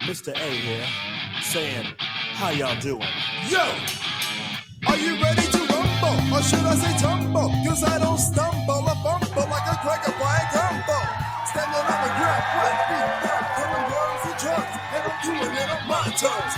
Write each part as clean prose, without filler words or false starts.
Mr. A here, saying, how y'all doing? Yo! Are you ready to rumble? Or should I say tumble? Cause I don't stumble or fumble like a cracker by a combo. Standing on the ground, right feet up, telling words and drugs, and I'm doing it on my terms.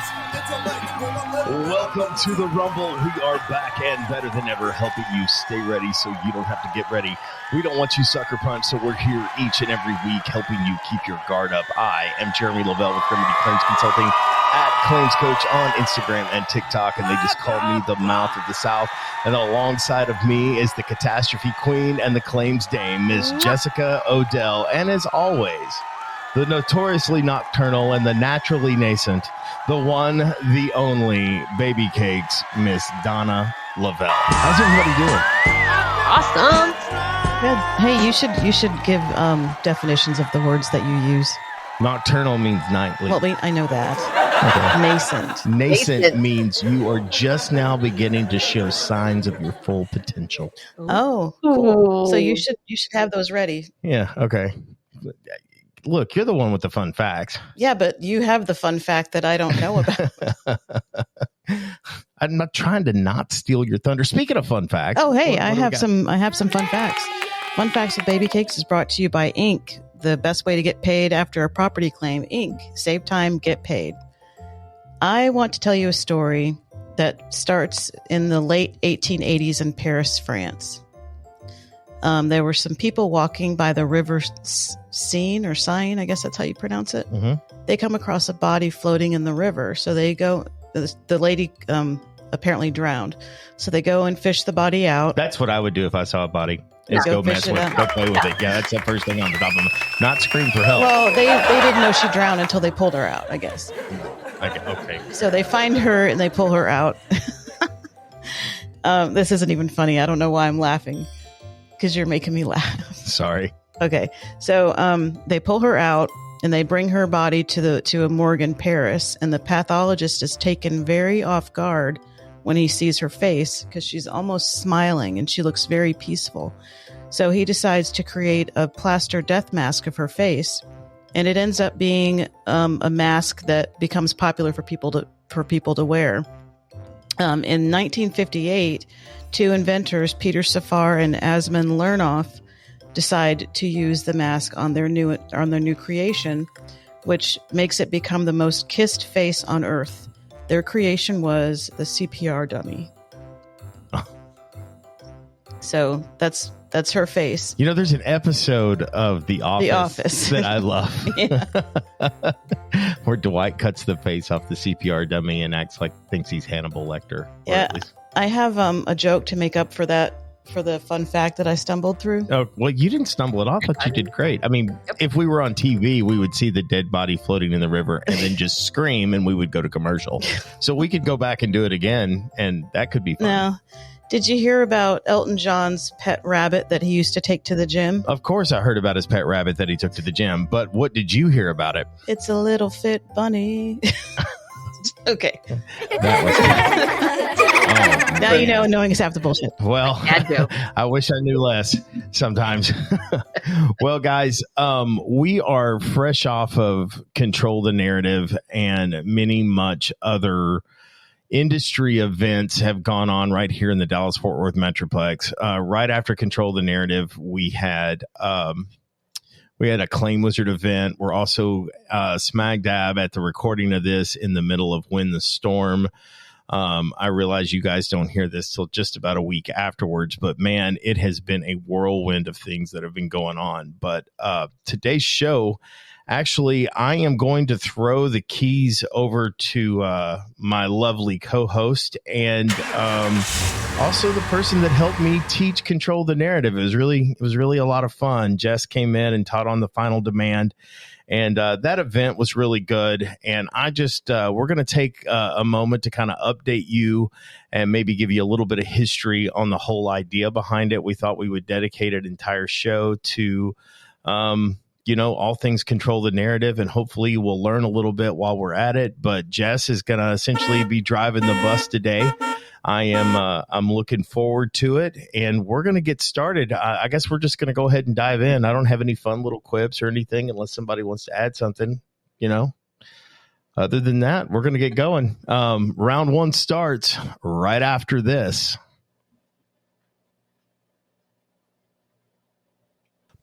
Welcome to the Rumble. We are back and better than ever, helping you stay ready so you don't have to get ready. We don't want you sucker punch, so we're here each and every week helping you keep your guard up. I am Jeremy Lavelle with Remedy Claims Consulting at Claims Coach on Instagram and TikTok, and they just call me the Mouth of the South. And alongside of me is the Catastrophe Queen and the Claims Dame, Ms. Jessica Odell. And as always, the notoriously nocturnal and the naturally nascent, the one, the only Baby Cakes, Miss Donna Lavelle. How's everybody doing? Awesome. Good. Hey, you should give definitions of the words that you use. Nocturnal means nightly. Well, I know that. Okay. Nascent means you are just now beginning to show signs of your full potential. Oh, cool. So you should have those ready. Yeah. Okay. Look, you're the one with the fun facts. Yeah, but you have the fun fact that I don't know about. I'm not trying to not steal your thunder. Speaking of fun facts. Oh, hey, I have some fun facts. Fun Facts with Baby Cakes is brought to you by Inc., the best way to get paid after a property claim. Inc., save time, get paid. I want to tell you a story that starts in the late 1880s in Paris, France. There were some people walking by the river Seine or Seine, I guess that's how you pronounce it. Mm-hmm. They come across a body floating in the river. So they go, the lady apparently drowned. So they go and fish the body out. That's what I would do if I saw a body. Is go mess with it, go play with it. Yeah, that's the first thing on the top of them. Not scream for help. Well, they didn't know she drowned until they pulled her out, I guess. Okay. So they find her and they pull her out. This isn't even funny. I don't know why I'm laughing. Because you're making me laugh. Sorry. Okay. So they pull her out and they bring her body to a morgue in Paris. And the pathologist is taken very off guard when he sees her face because she's almost smiling and she looks very peaceful. So he decides to create a plaster death mask of her face. And it ends up being a mask that becomes popular for people to wear. In 1958, two inventors, Peter Safar and Asman Lernoff, decide to use the mask on their new creation, which makes it become the most kissed face on Earth. Their creation was the CPR dummy. Oh. So that's her face. You know, there's an episode of The Office that I love. Where Dwight cuts the face off the CPR dummy and thinks he's Hannibal Lecter. Yeah, I have a joke to make up for that, for the fun fact that I stumbled through. Oh, well, you didn't stumble at all. I thought you did great. I mean, if we were on TV, we would see the dead body floating in the river and then just scream and we would go to commercial. So we could go back and do it again, and that could be fun. Now, did you hear about Elton John's pet rabbit that he used to take to the gym? Of course I heard about his pet rabbit that he took to the gym, but what did you hear about it? It's a little fit bunny. Okay. Now you know knowing is half the bullshit. Well, I wish I knew less sometimes. Well, guys, we are fresh off of Control the Narrative, and much other industry events have gone on right here in the Dallas-Fort Worth Metroplex. Right after Control the Narrative, we had a Claim Wizard event. We're also smack dab at the recording of this in the middle of Win the Storm. I realize you guys don't hear this till just about a week afterwards, but man, it has been a whirlwind of things that have been going on. But today's show, actually, I am going to throw the keys over to my lovely co-host and also the person that helped me teach Control the Narrative. It was really a lot of fun. Jess came in and taught on the Final Demand. And that event was really good. And I just, we're going to take a moment to kind of update you and maybe give you a little bit of history on the whole idea behind it. We thought we would dedicate an entire show to, all things Control the Narrative, and hopefully we'll learn a little bit while we're at it. But Jess is going to essentially be driving the bus today. I'm looking forward to it, and we're going to get started. I guess we're just going to go ahead and dive in. I don't have any fun little quips or anything unless somebody wants to add something, Other than that, we're going to get going. Round one starts right after this.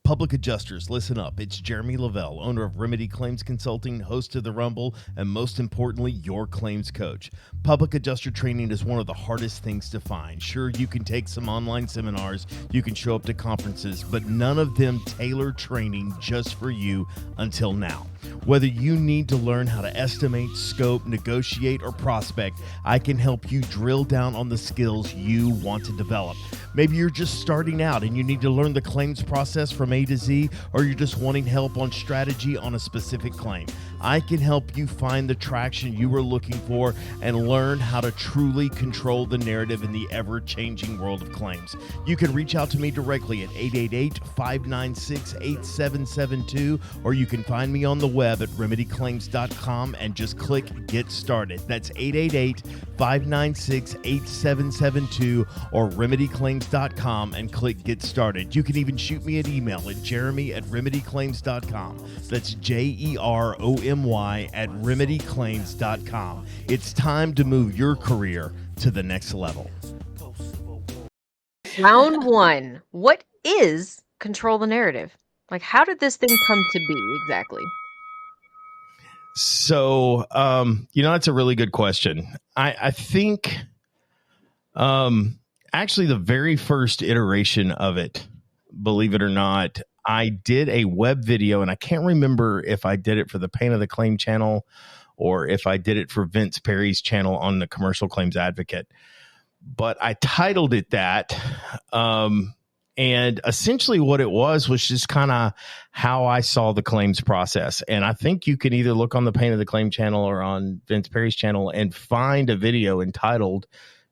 Public adjusters, listen up. It's Jeremy Lavelle, owner of Remedy Claims Consulting, host of The Rumble, and most importantly, your claims coach. Public adjuster training is one of the hardest things to find. Sure, you can take some online seminars, you can show up to conferences, but none of them tailor training just for you until now. Whether you need to learn how to estimate, scope, negotiate, or prospect, I can help you drill down on the skills you want to develop. Maybe you're just starting out and you need to learn the claims process from A to Z, or you're just wanting help on strategy on a specific claim. I can help you find the traction you were looking for and learn how to truly control the narrative in the ever-changing world of claims. You can reach out to me directly at 888-596-8772, or you can find me on the web at remedyclaims.com and just click Get Started. That's 888-596-8772 or remedyclaims.com and click Get Started. You can even shoot me an email at jeremy@remedyclaims.com. That's JEROMY@remedyclaims.com. It's time to move your career to the next level. Round one. What is control the narrative? Like, how did this thing come to be exactly? So, that's a really good question. I think, actually the very first iteration of it, believe it or not, I did a web video, and I can't remember if I did it for the Pain of the Claim channel or if I did it for Vince Perry's channel on the Commercial Claims Advocate, but I titled it that. And essentially what it was just kind of how I saw the claims process. And I think you can either look on the Pain of the Claim channel or on Vince Perry's channel and find a video entitled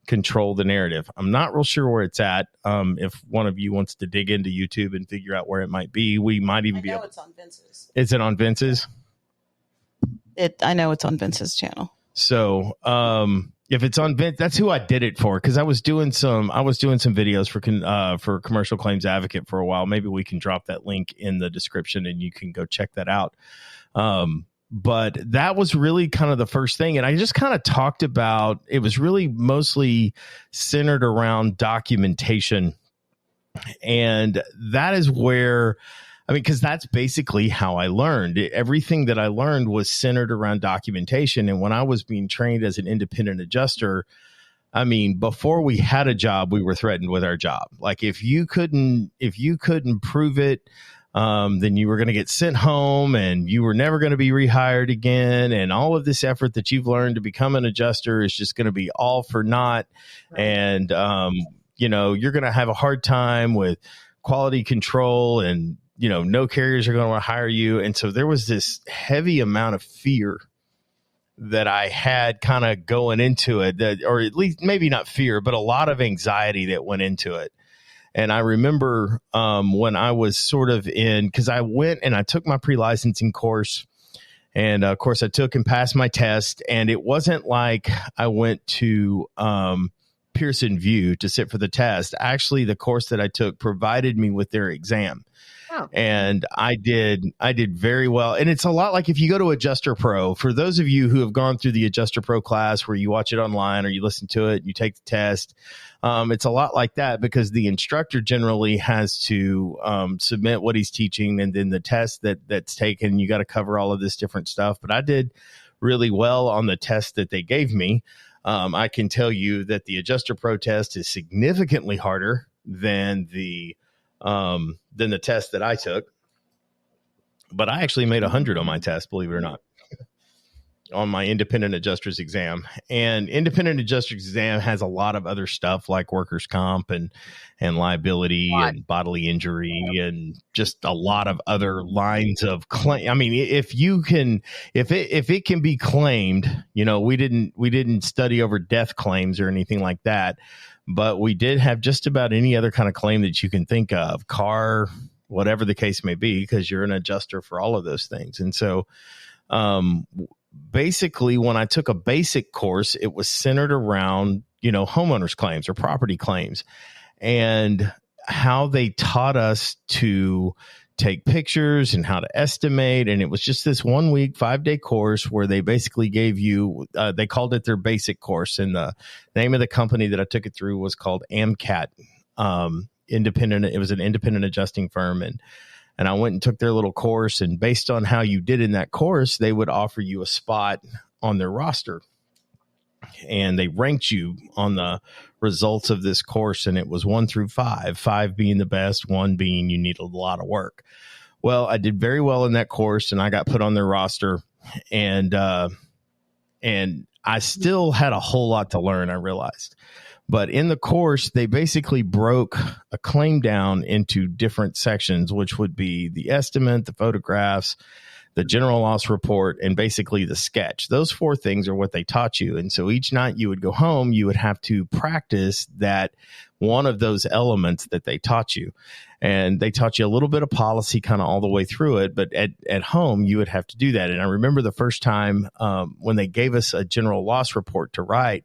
Control the Narrative. I'm not real sure where it's at. If one of you wants to dig into YouTube and figure out where it might be, we might even be able. It's on Vince's. Is it on Vince's? I know it's on Vince's channel. So, if it's on Vince, that's who I did it for, because I was doing some videos for Commercial Claims Advocate for a while. Maybe we can drop that link in the description and you can go check that out. But that was really kind of the first thing, and I just kind of talked about it. Was really mostly centered around documentation, and that is where. Because that's basically how I learned. Everything that I learned was centered around documentation. And when I was being trained as an independent adjuster, before we had a job, we were threatened with our job. Like if you couldn't prove it, then you were going to get sent home and you were never going to be rehired again. And all of this effort that you've learned to become an adjuster is just going to be all for naught. Right. And, you're going to have a hard time with quality control, and no carriers are going to want to hire you. And so there was this heavy amount of fear that I had kind of going into it, or at least maybe not fear, but a lot of anxiety that went into it. And I remember when I was sort of because I went and I took my pre-licensing course, and of course I took and passed my test. And it wasn't like I went to Pearson VUE to sit for the test. Actually, the course that I took provided me with their exam. Oh. And I did very well. And it's a lot like if you go to Adjuster Pro, for those of you who have gone through the Adjuster Pro class where you watch it online or you listen to it, you take the test. It's a lot like that, because the instructor generally has to submit what he's teaching, and then the test that's taken, you got to cover all of this different stuff. But I did really well on the test that they gave me. I can tell you that the Adjuster Pro test is significantly harder than the test that I took, but I actually made 100 on my test, believe it or not, on my independent adjuster's exam. And independent adjuster's exam has a lot of other stuff like workers' comp and liability and bodily injury and just a lot of other lines of claim. If it can be claimed, we didn't study over death claims or anything like that. But we did have just about any other kind of claim that you can think of, car, whatever the case may be, because you're an adjuster for all of those things. And so basically, when I took a basic course, it was centered around, homeowners claims or property claims, and how they taught us to take pictures and how to estimate. And it was just this 1 week, 5-day course where they basically gave you, they called it their basic course. And the name of the company that I took it through was called AMCAT, independent. It was an independent adjusting firm. And I went and took their little course, and based on how you did in that course, they would offer you a spot on their roster. And they ranked you on the results of this course. And it was 1 through 5, 5 being the best, 1 being you needed a lot of work. Well, I did very well in that course, and I got put on their roster, and I still had a whole lot to learn, I realized. But in the course, they basically broke a claim down into different sections, which would be the estimate, the photographs, the general loss report, and basically the sketch. Those 4 things are what they taught you. And so each night you would go home, you would have to practice that one of those elements that they taught you. And they taught you a little bit of policy kind of all the way through it. But at home, you would have to do that. And I remember the first time when they gave us a general loss report to write,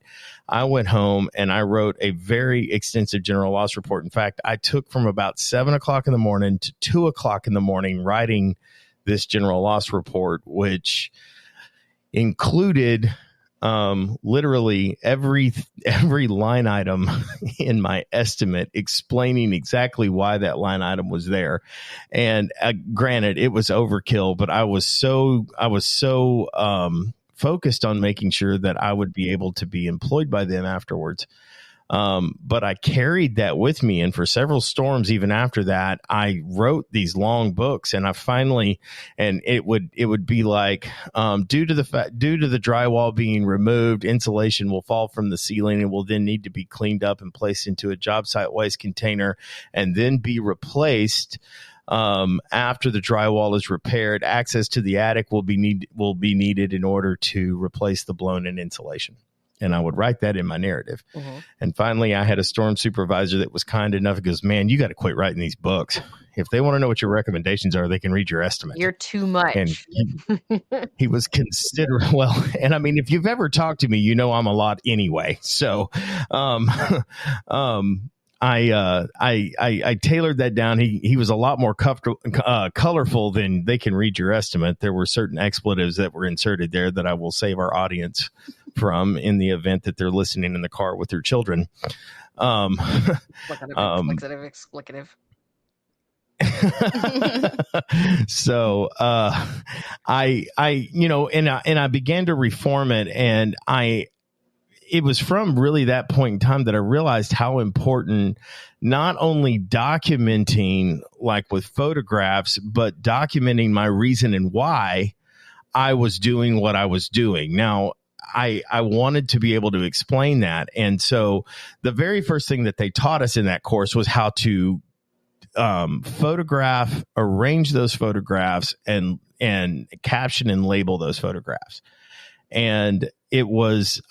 I went home and I wrote a very extensive general loss report. In fact, I took from about 7 o'clock in the morning to 2 o'clock in the morning writing this general loss report, which included literally every line item in my estimate, explaining exactly why that line item was there. And granted, it was overkill, but I was so focused on making sure that I would be able to be employed by them afterwards. But I carried that with me. And for several storms, even after that, I wrote these long books, and I finally, and it would be like, due to the drywall being removed, insulation will fall from the ceiling and will then need to be cleaned up and placed into a job site waste container and then be replaced. After the drywall is repaired, access to the attic will be needed in order to replace the blown-in insulation. And I would write that in my narrative. Mm-hmm. And finally, I had a storm supervisor that was kind enough. He goes, "Man, you got to quit writing these books. If they want to know what your recommendations are, they can read your estimate. You're too much." And he was considerate. Well, and I mean, if you've ever talked to me, you know I'm a lot anyway. So, I tailored that down. He was a lot more colorful than "they can read your estimate." There were certain expletives that were inserted there that I will save our audience from in the event that they're listening in the car with their children. Explicative. So I began to reform it, and it was from really that point in time that I realized how important not only documenting like with photographs, but documenting my reason and why I was doing what I was doing. Now, I wanted to be able to explain that. And so the very first thing that they taught us in that course was how to photograph, arrange those photographs, and caption and label those photographs. And I was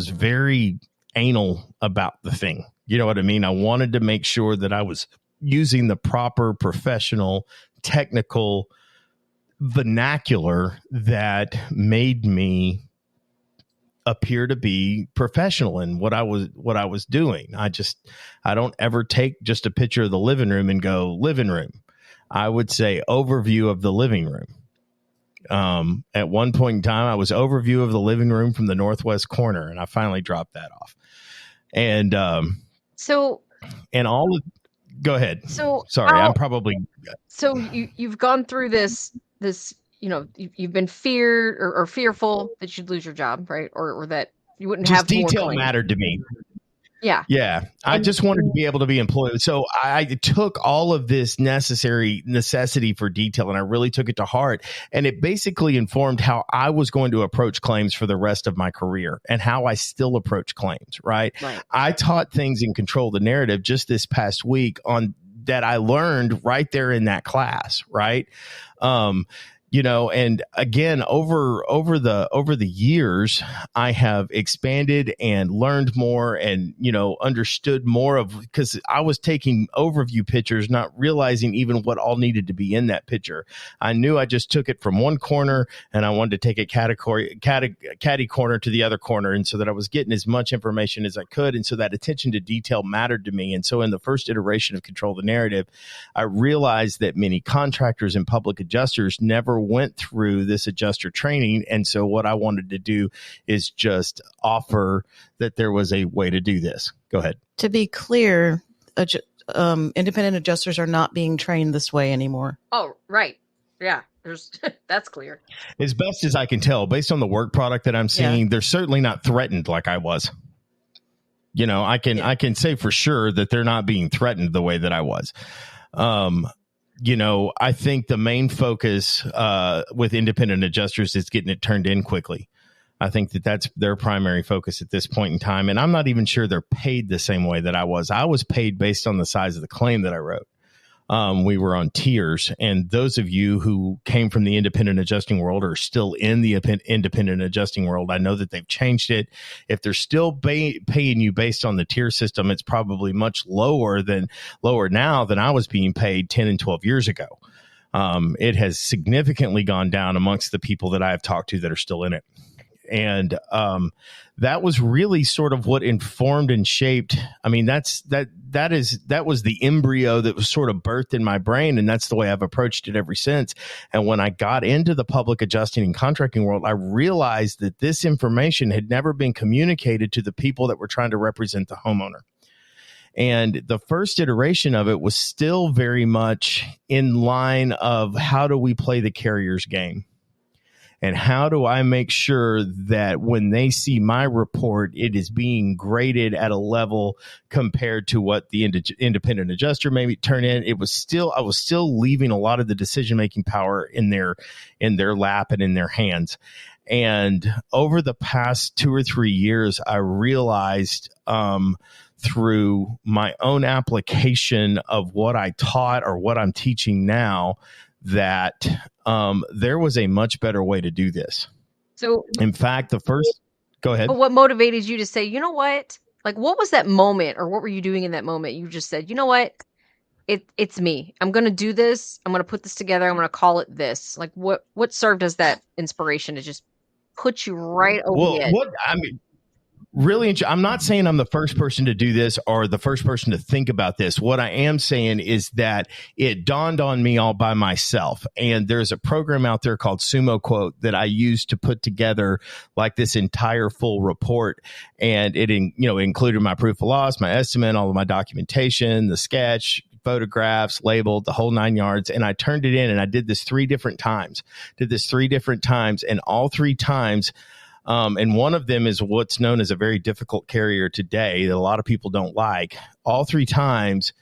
very anal about the thing. You know what I mean? I wanted to make sure that I was using the proper professional, technical vernacular that made me appear to be professional in what I was doing. I don't ever take just a picture of the living room and go living room. I would say overview of the living room. At one point in time, I was overview of the living room from the northwest corner, and I finally dropped that off. And go ahead. So sorry, I'm probably. So you've gone through this. You've been feared or fearful that you'd lose your job, right? Or that you wouldn't have more detail claims. Mattered to me. Yeah. I just wanted to be able to be employed. So I took all of this necessity for detail, and I really took it to heart. And it basically informed how I was going to approach claims for the rest of my career and how I still approach claims, right? I taught things in Control the Narrative just this past week on that I learned right there in that class, right? And again, over the years, I have expanded and learned more and, understood more of, because I was taking overview pictures, not realizing even what all needed to be in that picture. I knew I just took it from one corner and I wanted to take a catty corner to the other corner. And so that I was getting as much information as I could. And so that attention to detail mattered to me. And so in the first iteration of Control the Narrative, I realized that many contractors and public adjusters never went through this adjuster training. And so what I wanted to do is just offer that there was a way to do this. Go ahead. To be clear, independent adjusters are not being trained this way anymore. Oh, right. Yeah, that's clear. As best as I can tell, based on the work product that I'm seeing, they're certainly not threatened like I was. I can say for sure that they're not being threatened the way that I was. I think the main focus with independent adjusters is getting it turned in quickly. I think that that's their primary focus at this point in time. And I'm not even sure they're paid the same way that I was. I was paid based on the size of the claim that I wrote. We were on tiers. And those of you who came from the independent adjusting world are still in the independent adjusting world. I know that they've changed it. If they're still paying you based on the tier system, it's probably much lower now than I was being paid 10 and 12 years ago. It has significantly gone down amongst the people that I have talked to that are still in it. And that was really sort of what informed and shaped. I mean, that was the embryo that was sort of birthed in my brain. And that's the way I've approached it ever since. And when I got into the public adjusting and contracting world, I realized that this information had never been communicated to the people that were trying to represent the homeowner. And the first iteration of it was still very much in line of how do we play the carrier's game? And how do I make sure that when they see my report, it is being graded at a level compared to what the independent adjuster maybe turn in? I was still leaving a lot of the decision-making power in their lap and in their hands. And over the past 2 or 3 years, I realized through my own application of what I taught or what I'm teaching now, that there was a much better way to do this. So, in fact, go ahead. But what motivated you to say, you know what? Like, what was that moment, or what were you doing in that moment? You just said, you know what? It's me. I'm going to do this. I'm going to put this together. I'm going to call it this. Like, what served as that inspiration to just put you right over the edge? Really, I'm not saying I'm the first person to do this or the first person to think about this. What I am saying is that it dawned on me all by myself. And there's a program out there called Sumo Quote that I use to put together like this entire full report. And it included my proof of loss, my estimate, all of my documentation, the sketch, photographs, labeled, the whole 9 yards. And I turned it in and I did this 3 different times. And all 3 times, and one of them is what's known as a very difficult carrier today that a lot of people don't like. All 3 times,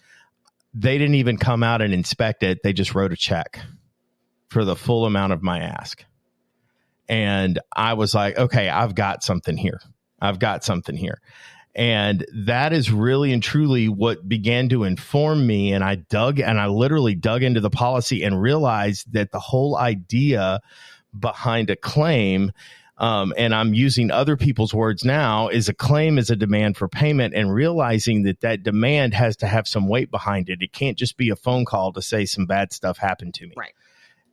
they didn't even come out and inspect it. They just wrote a check for the full amount of my ask. And I was like, okay, I've got something here. And that is really and truly what began to inform me. And I literally dug into the policy and realized that the whole idea behind a claim, and I'm using other people's words now, is a claim is a demand for payment, and realizing that demand has to have some weight behind it. It can't just be a phone call to say some bad stuff happened to me. Right.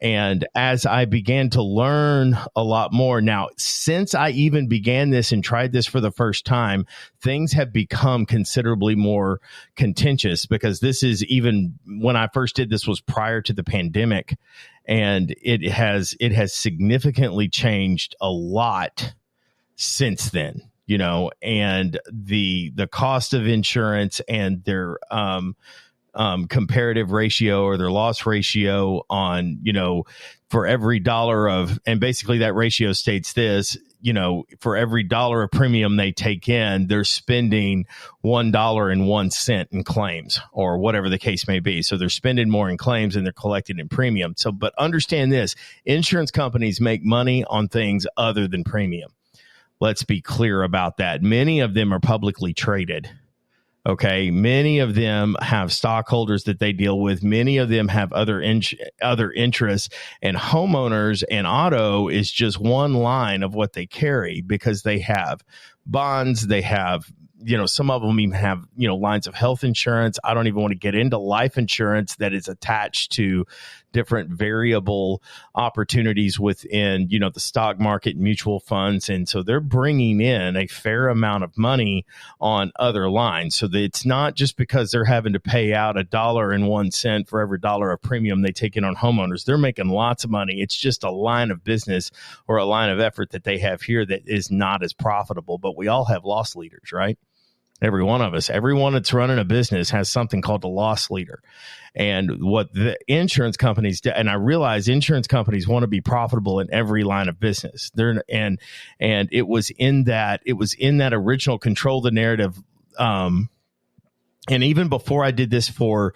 And as I began to learn a lot more now, since I even began this and tried this for the first time, things have become considerably more contentious, because this is, even when I first did this was prior to the pandemic. And it has significantly changed a lot since then, and the cost of insurance and their comparative ratio or their loss ratio on, for every dollar of, and basically that ratio states this, for every dollar of premium they take in, they're spending $1.01 in claims, or whatever the case may be. So they're spending more in claims than they're collecting in premium. So, but understand this, insurance companies make money on things other than premium. Let's be clear about that. Many of them are publicly traded. Okay. Many of them have stockholders that they deal with. Many of them have other interests, and homeowners and auto is just one line of what they carry because they have bonds. They have, some of them even have, lines of health insurance. I don't even want to get into life insurance that is attached to different variable opportunities within, the stock market, mutual funds. And so they're bringing in a fair amount of money on other lines. So that it's not just because they're having to pay out $1.01 for every dollar of premium they take in on homeowners. They're making lots of money. It's just a line of business or a line of effort that they have here that is not as profitable. But we all have loss leaders, right? Every one of us, everyone that's running a business has something called a loss leader. And what the insurance companies do, and I realize insurance companies want to be profitable in every line of business. And it was in that original Control the Narrative. And even before I did this for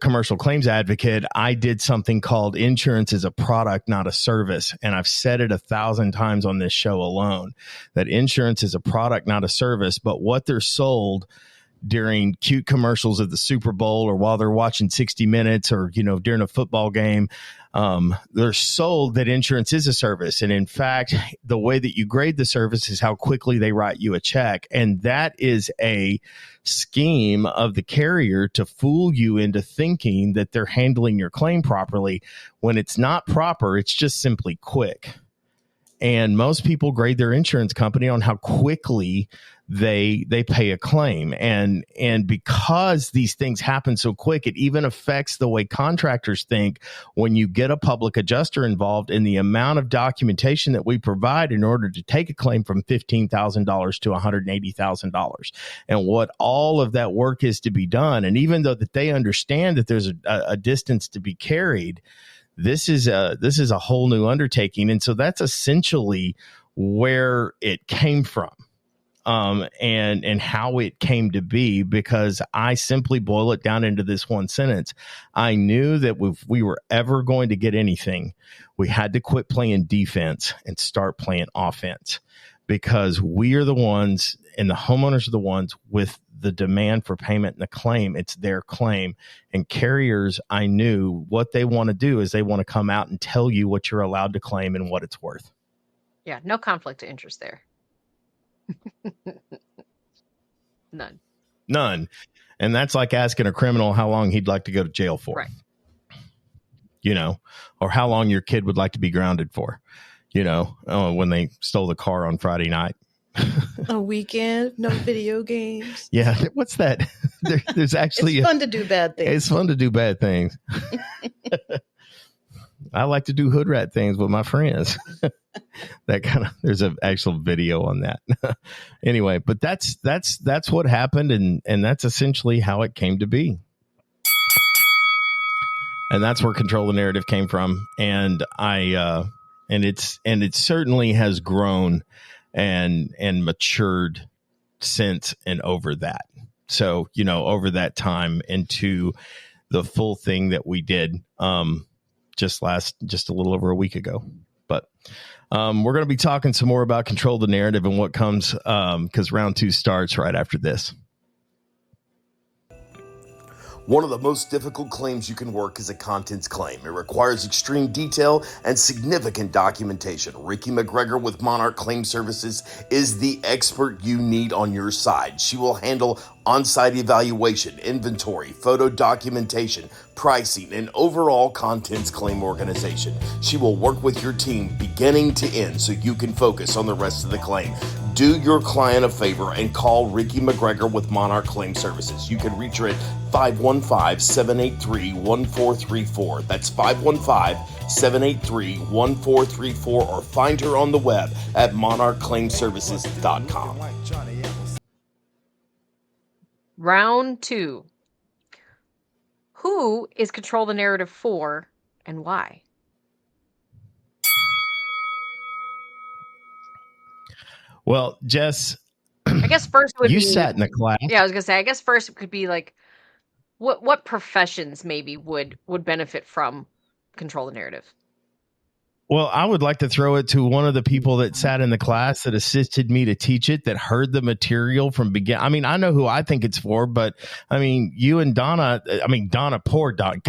Commercial Claims Advocate, I did something called Insurance is a Product, Not a Service. And I've said it 1,000 times on this show alone, that insurance is a product, not a service. But what they're sold during cute commercials at the Super Bowl or while they're watching 60 Minutes or, during a football game, they're sold that insurance is a service. And in fact, the way that you grade the service is how quickly they write you a check. And that is a scheme of the carrier to fool you into thinking that they're handling your claim properly when it's not proper. It's just simply quick. And most people grade their insurance company on how quickly they pay a claim. And because these things happen so quick, it even affects the way contractors think when you get a public adjuster involved in the amount of documentation that we provide in order to take a claim from $15,000 to $180,000 and what all of that work is to be done. And even though that they understand that there's a distance to be carried, this is a whole new undertaking. And so that's essentially where it came from. And how it came to be, because I simply boil it down into this one sentence. I knew that if we were ever going to get anything, we had to quit playing defense and start playing offense, because we are the ones and the homeowners are the ones with the demand for payment and the claim. It's their claim. And carriers, I knew what they want to do is they want to come out and tell you what you're allowed to claim and what it's worth. Yeah, no conflict of interest there. None. And that's like asking a criminal how long he'd like to go to jail for. Right. Or how long your kid would like to be grounded for, when they stole the car on Friday night. A weekend, no video games. Yeah. What's that? There's actually it's fun to do bad things. It's fun to do bad things. I like to do hood rat things with my friends. There's an actual video on that. Anyway, but that's what happened. And that's essentially how it came to be. And that's where Control the Narrative came from. And it certainly has grown and matured since and over that. So, over that time into the full thing that we did, just a little over a week ago. But we're going to be talking some more about Control the Narrative and what comes, because round 2 starts right after this. One of the most difficult claims you can work is a contents claim. It requires extreme detail and significant documentation. Ricky McGregor with Monarch Claim Services is the expert you need on your side. She will handle on-site evaluation, inventory, photo documentation, pricing, and overall contents claim organization. She will work with your team beginning to end so you can focus on the rest of the claim. Do your client a favor and call Ricky McGregor with Monarch Claim Services. You can reach her at 515-783-1434. That's 515-783-1434, or find her on the web at monarchclaimservices.com. Round 2. Who is Control the Narrative for and why? Well, Jess, I guess first would you be, sat in the class. Yeah, I was gonna say. I guess first it could be like, what professions maybe would benefit from Control the Narrative? Well, I would like to throw it to one of the people that sat in the class that assisted me to teach it, that heard the material from begin. I mean, I know who I think it's for, but I mean, you and Donna, poor Donna,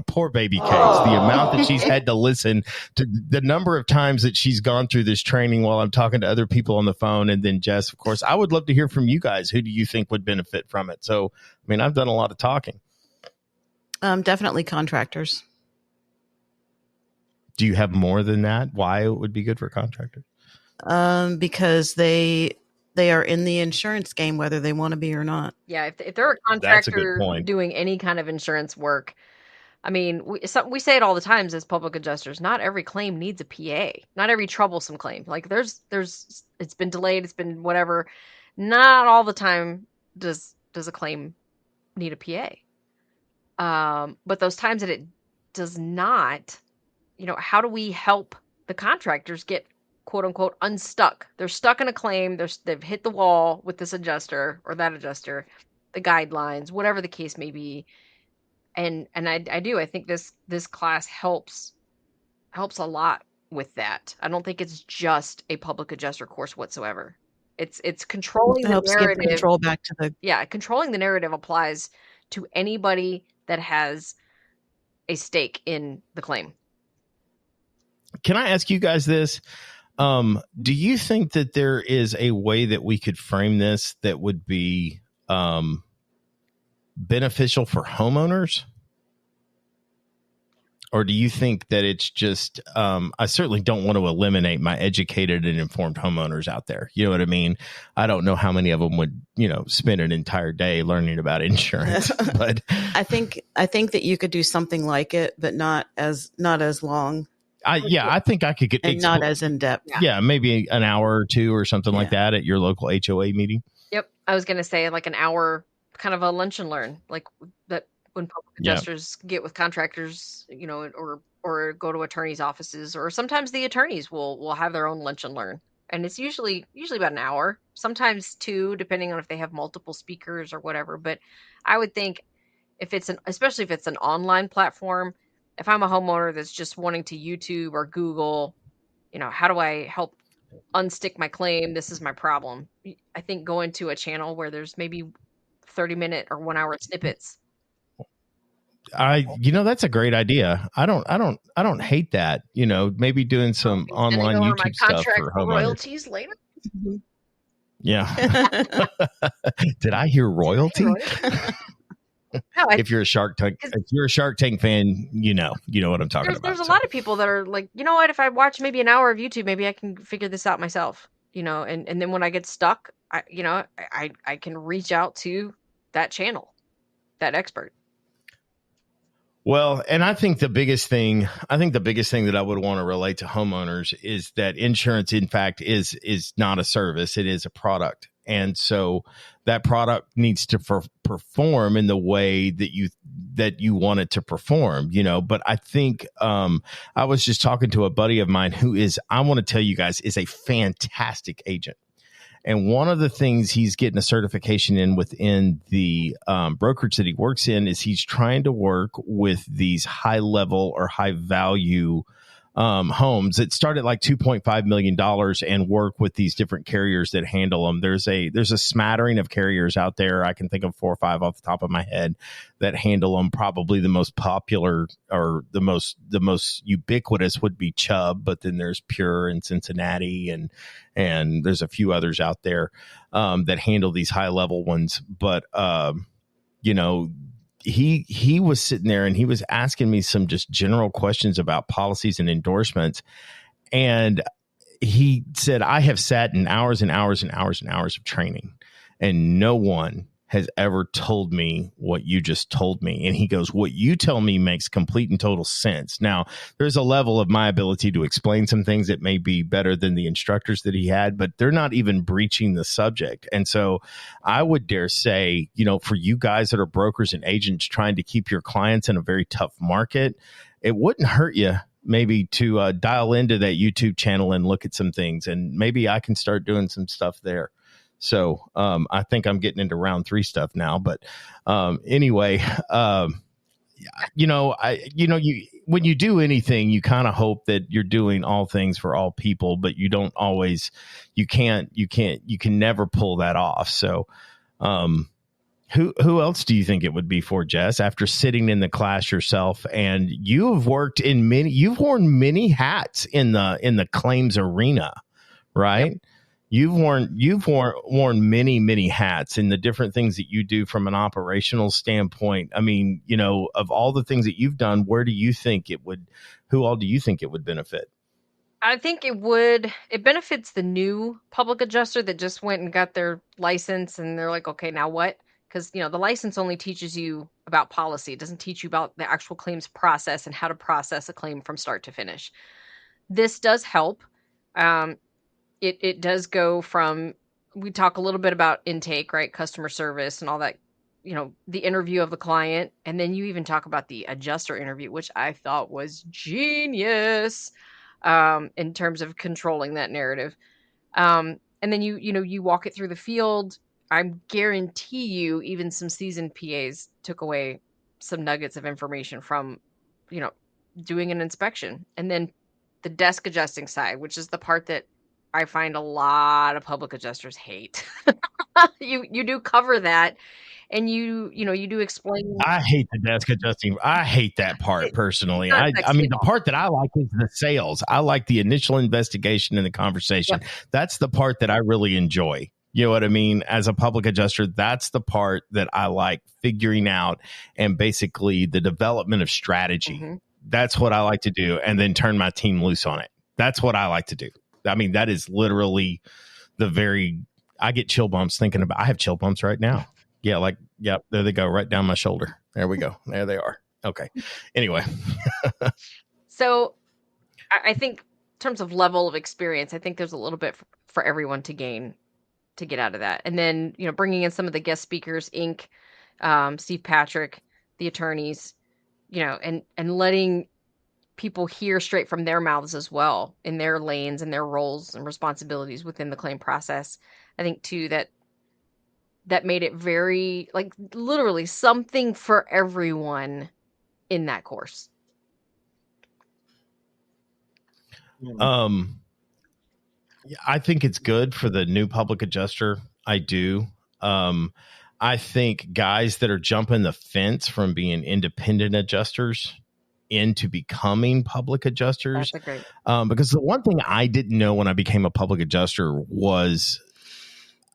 poor baby cakes. The amount that she's had to listen to, the number of times that she's gone through this training while I'm talking to other people on the phone. And then Jess, of course, I would love to hear from you guys. Who do you think would benefit from it? So, I mean, I've done a lot of talking. Definitely contractors. Do you have more than that? Why it would be good for contractors? Because they are in the insurance game, whether they want to be or not. Yeah, if they're a That's a good contractor point. doing any kind of insurance work, I mean, we say it all the times as public adjusters. Not every claim needs a PA. Not every troublesome claim. Like there's it's been delayed, it's been whatever. Not all the time does a claim need a PA. But those times that it does not, how do we help the contractors get quote unquote unstuck? They're stuck in a claim. They've hit the wall with this adjuster or that adjuster, the guidelines, whatever the case may be. And I think this class helps a lot with that. I don't think it's just a public adjuster course whatsoever. It's controlling the narrative. Give control back to the Controlling the narrative applies to anybody that has a stake in the claim. Can I ask you guys this? Do you think that there is a way that we could frame this that would be beneficial for homeowners? Or do you think that it's just, I certainly don't want to eliminate my educated and informed homeowners out there. You know what I mean? I don't know how many of them would, spend an entire day learning about insurance, but I think that you could do something like it, but not as long. I think I could get and not as in depth. Yeah, maybe an hour or two or something like that at your local HOA meeting. Yep. I was going to say like an hour, kind of a lunch and learn, like that when public adjusters get with contractors, or go to attorneys' offices, or sometimes the attorneys will have their own lunch and learn. And it's usually about an hour, sometimes 2, depending on if they have multiple speakers or whatever. But I would think especially if it's an online platform, if I'm a homeowner that's just wanting to YouTube or Google, how do I help unstick my claim? This is my problem. I think going to a channel where there's maybe 30-minute or 1-hour snippets. That's a great idea. I don't hate that. Maybe doing some online YouTube stuff for homeowners. Royalties later. Mm-hmm. Yeah. Did I hear royalty? No, if you're a Shark Tank fan, you know what I'm talking about. There's a lot of people that are like, you know what? If I watch maybe an hour of YouTube, maybe I can figure this out myself. And then when I get stuck, I can reach out to that channel, that expert. Well, and I think the biggest thing that I would want to relate to homeowners is that insurance, in fact, is not a service. It is a product. And so that product needs to perform in the way that you want it to perform, But I think I was just talking to a buddy of mine who I want to tell you guys, is a fantastic agent. And one of the things he's getting a certification in within the brokerage that he works in is he's trying to work with these high level or high value homes that start at like $2.5 million and work with these different carriers that handle them. There's a smattering of carriers out there. I can think of 4 or 5 off the top of my head that handle them. Probably the most popular or the most ubiquitous would be Chubb, but then there's Pure and Cincinnati and there's a few others out there that handle these high level ones. But he was sitting there and he was asking me some just general questions about policies and endorsements. And he said, I have sat in hours and hours and hours and hours of training, and no one has ever told me what you just told me. And he goes, what you tell me makes complete and total sense. Now, there's a level of my ability to explain some things that may be better than the instructors that he had, but they're not even breaching the subject. And so I would dare say, for you guys that are brokers and agents trying to keep your clients in a very tough market, it wouldn't hurt you maybe to dial into that YouTube channel and look at some things. And maybe I can start doing some stuff there. So I think I'm getting into round 3 stuff now. But anyway, when you do anything, you kind of hope that you're doing all things for all people, but you don't always, you can never pull that off. So, who else do you think it would be for, Jess, after sitting in the class yourself? And you've worn many hats in the claims arena, right? Yep. You've worn many hats in the different things that you do from an operational standpoint. I mean, of all the things that you've done, who all do you think it would benefit? I think it benefits the new public adjuster that just went and got their license and they're like, okay, now what? Because, the license only teaches you about policy. It doesn't teach you about the actual claims process and how to process a claim from start to finish. This does help. It does go from, we talk a little bit about intake, right? Customer service and all that, the interview of the client. And then you even talk about the adjuster interview, which I thought was genius in terms of controlling that narrative. And then you walk it through the field. I guarantee you even some seasoned PAs took away some nuggets of information from, doing an inspection. And then the desk adjusting side, which is the part that I find a lot of public adjusters hate. You do cover that, and you do explain. I hate the desk adjusting. I hate that part personally. I mean, the part that I like is the sales. I like the initial investigation and the conversation. Yeah. That's the part that I really enjoy. You know what I mean? As a public adjuster, that's the part that I like, figuring out and basically the development of strategy. Mm-hmm. That's what I like to do, and then turn my team loose on it. That's what I like to do. I mean, that is literally I get chill bumps thinking about, I have chill bumps right now. Yeah. Yep. There they go. Right down my shoulder. There we go. There they are. Okay. Anyway. So I think in terms of level of experience, I think there's a little bit for everyone to gain to get out of that. And then, bringing in some of the guest speakers, Inc., Steve Patrick, the attorneys, and letting people hear straight from their mouths as well in their lanes and their roles and responsibilities within the claim process. I think too that made it very, like, literally something for everyone in that course. I think it's good for the new public adjuster. I do. I think guys that are jumping the fence from being independent adjusters into becoming public adjusters. That's a great. Because the one thing I didn't know when I became a public adjuster was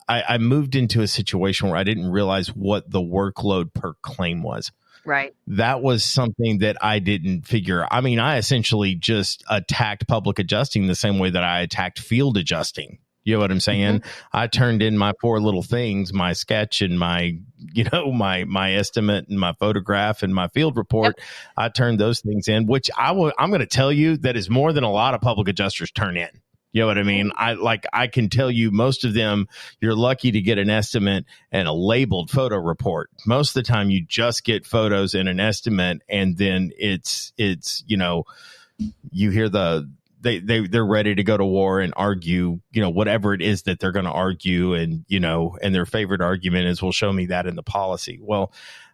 I moved into a situation where I didn't realize what the workload per claim was. Right. That was something that I didn't figure. I mean, I essentially just attacked public adjusting the same way that I attacked field adjusting. You know what I'm saying? Mm-hmm. I turned in my 4 little things, my sketch and my estimate and my photograph and my field report. Yep. I turned those things in, which I'm going to tell you that is more than a lot of public adjusters turn in. You know what I mean? I can tell you most of them, you're lucky to get an estimate and a labeled photo report. Most of the time you just get photos and an estimate, and then it's you hear they're ready to go to war and argue, whatever it is that they're going to argue. And, and their favorite argument is, well, show me that in the policy. Well,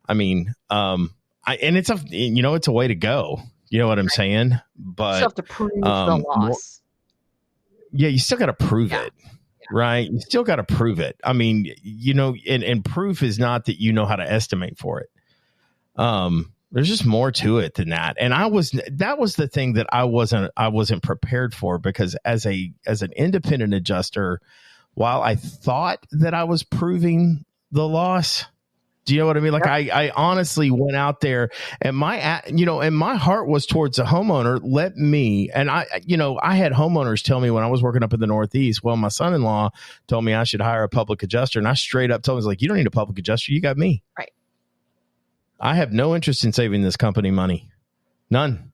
I mean, it's a way to go. You know what I'm saying? But you still have to prove the loss. Yeah, you still got to prove it, right? You still got to prove it. I mean, and proof is not that you know how to estimate for it. There's just more to it than that. And that was the thing that I wasn't prepared for, because as an independent adjuster, while I thought that I was proving the loss, do you know what I mean? Like, I honestly went out there, and my heart was towards the homeowner. I had homeowners tell me when I was working up in the Northeast, well, my son-in-law told me I should hire a public adjuster. And I straight up told him, I was like, you don't need a public adjuster. You got me. Right. I have no interest in saving this company money. None.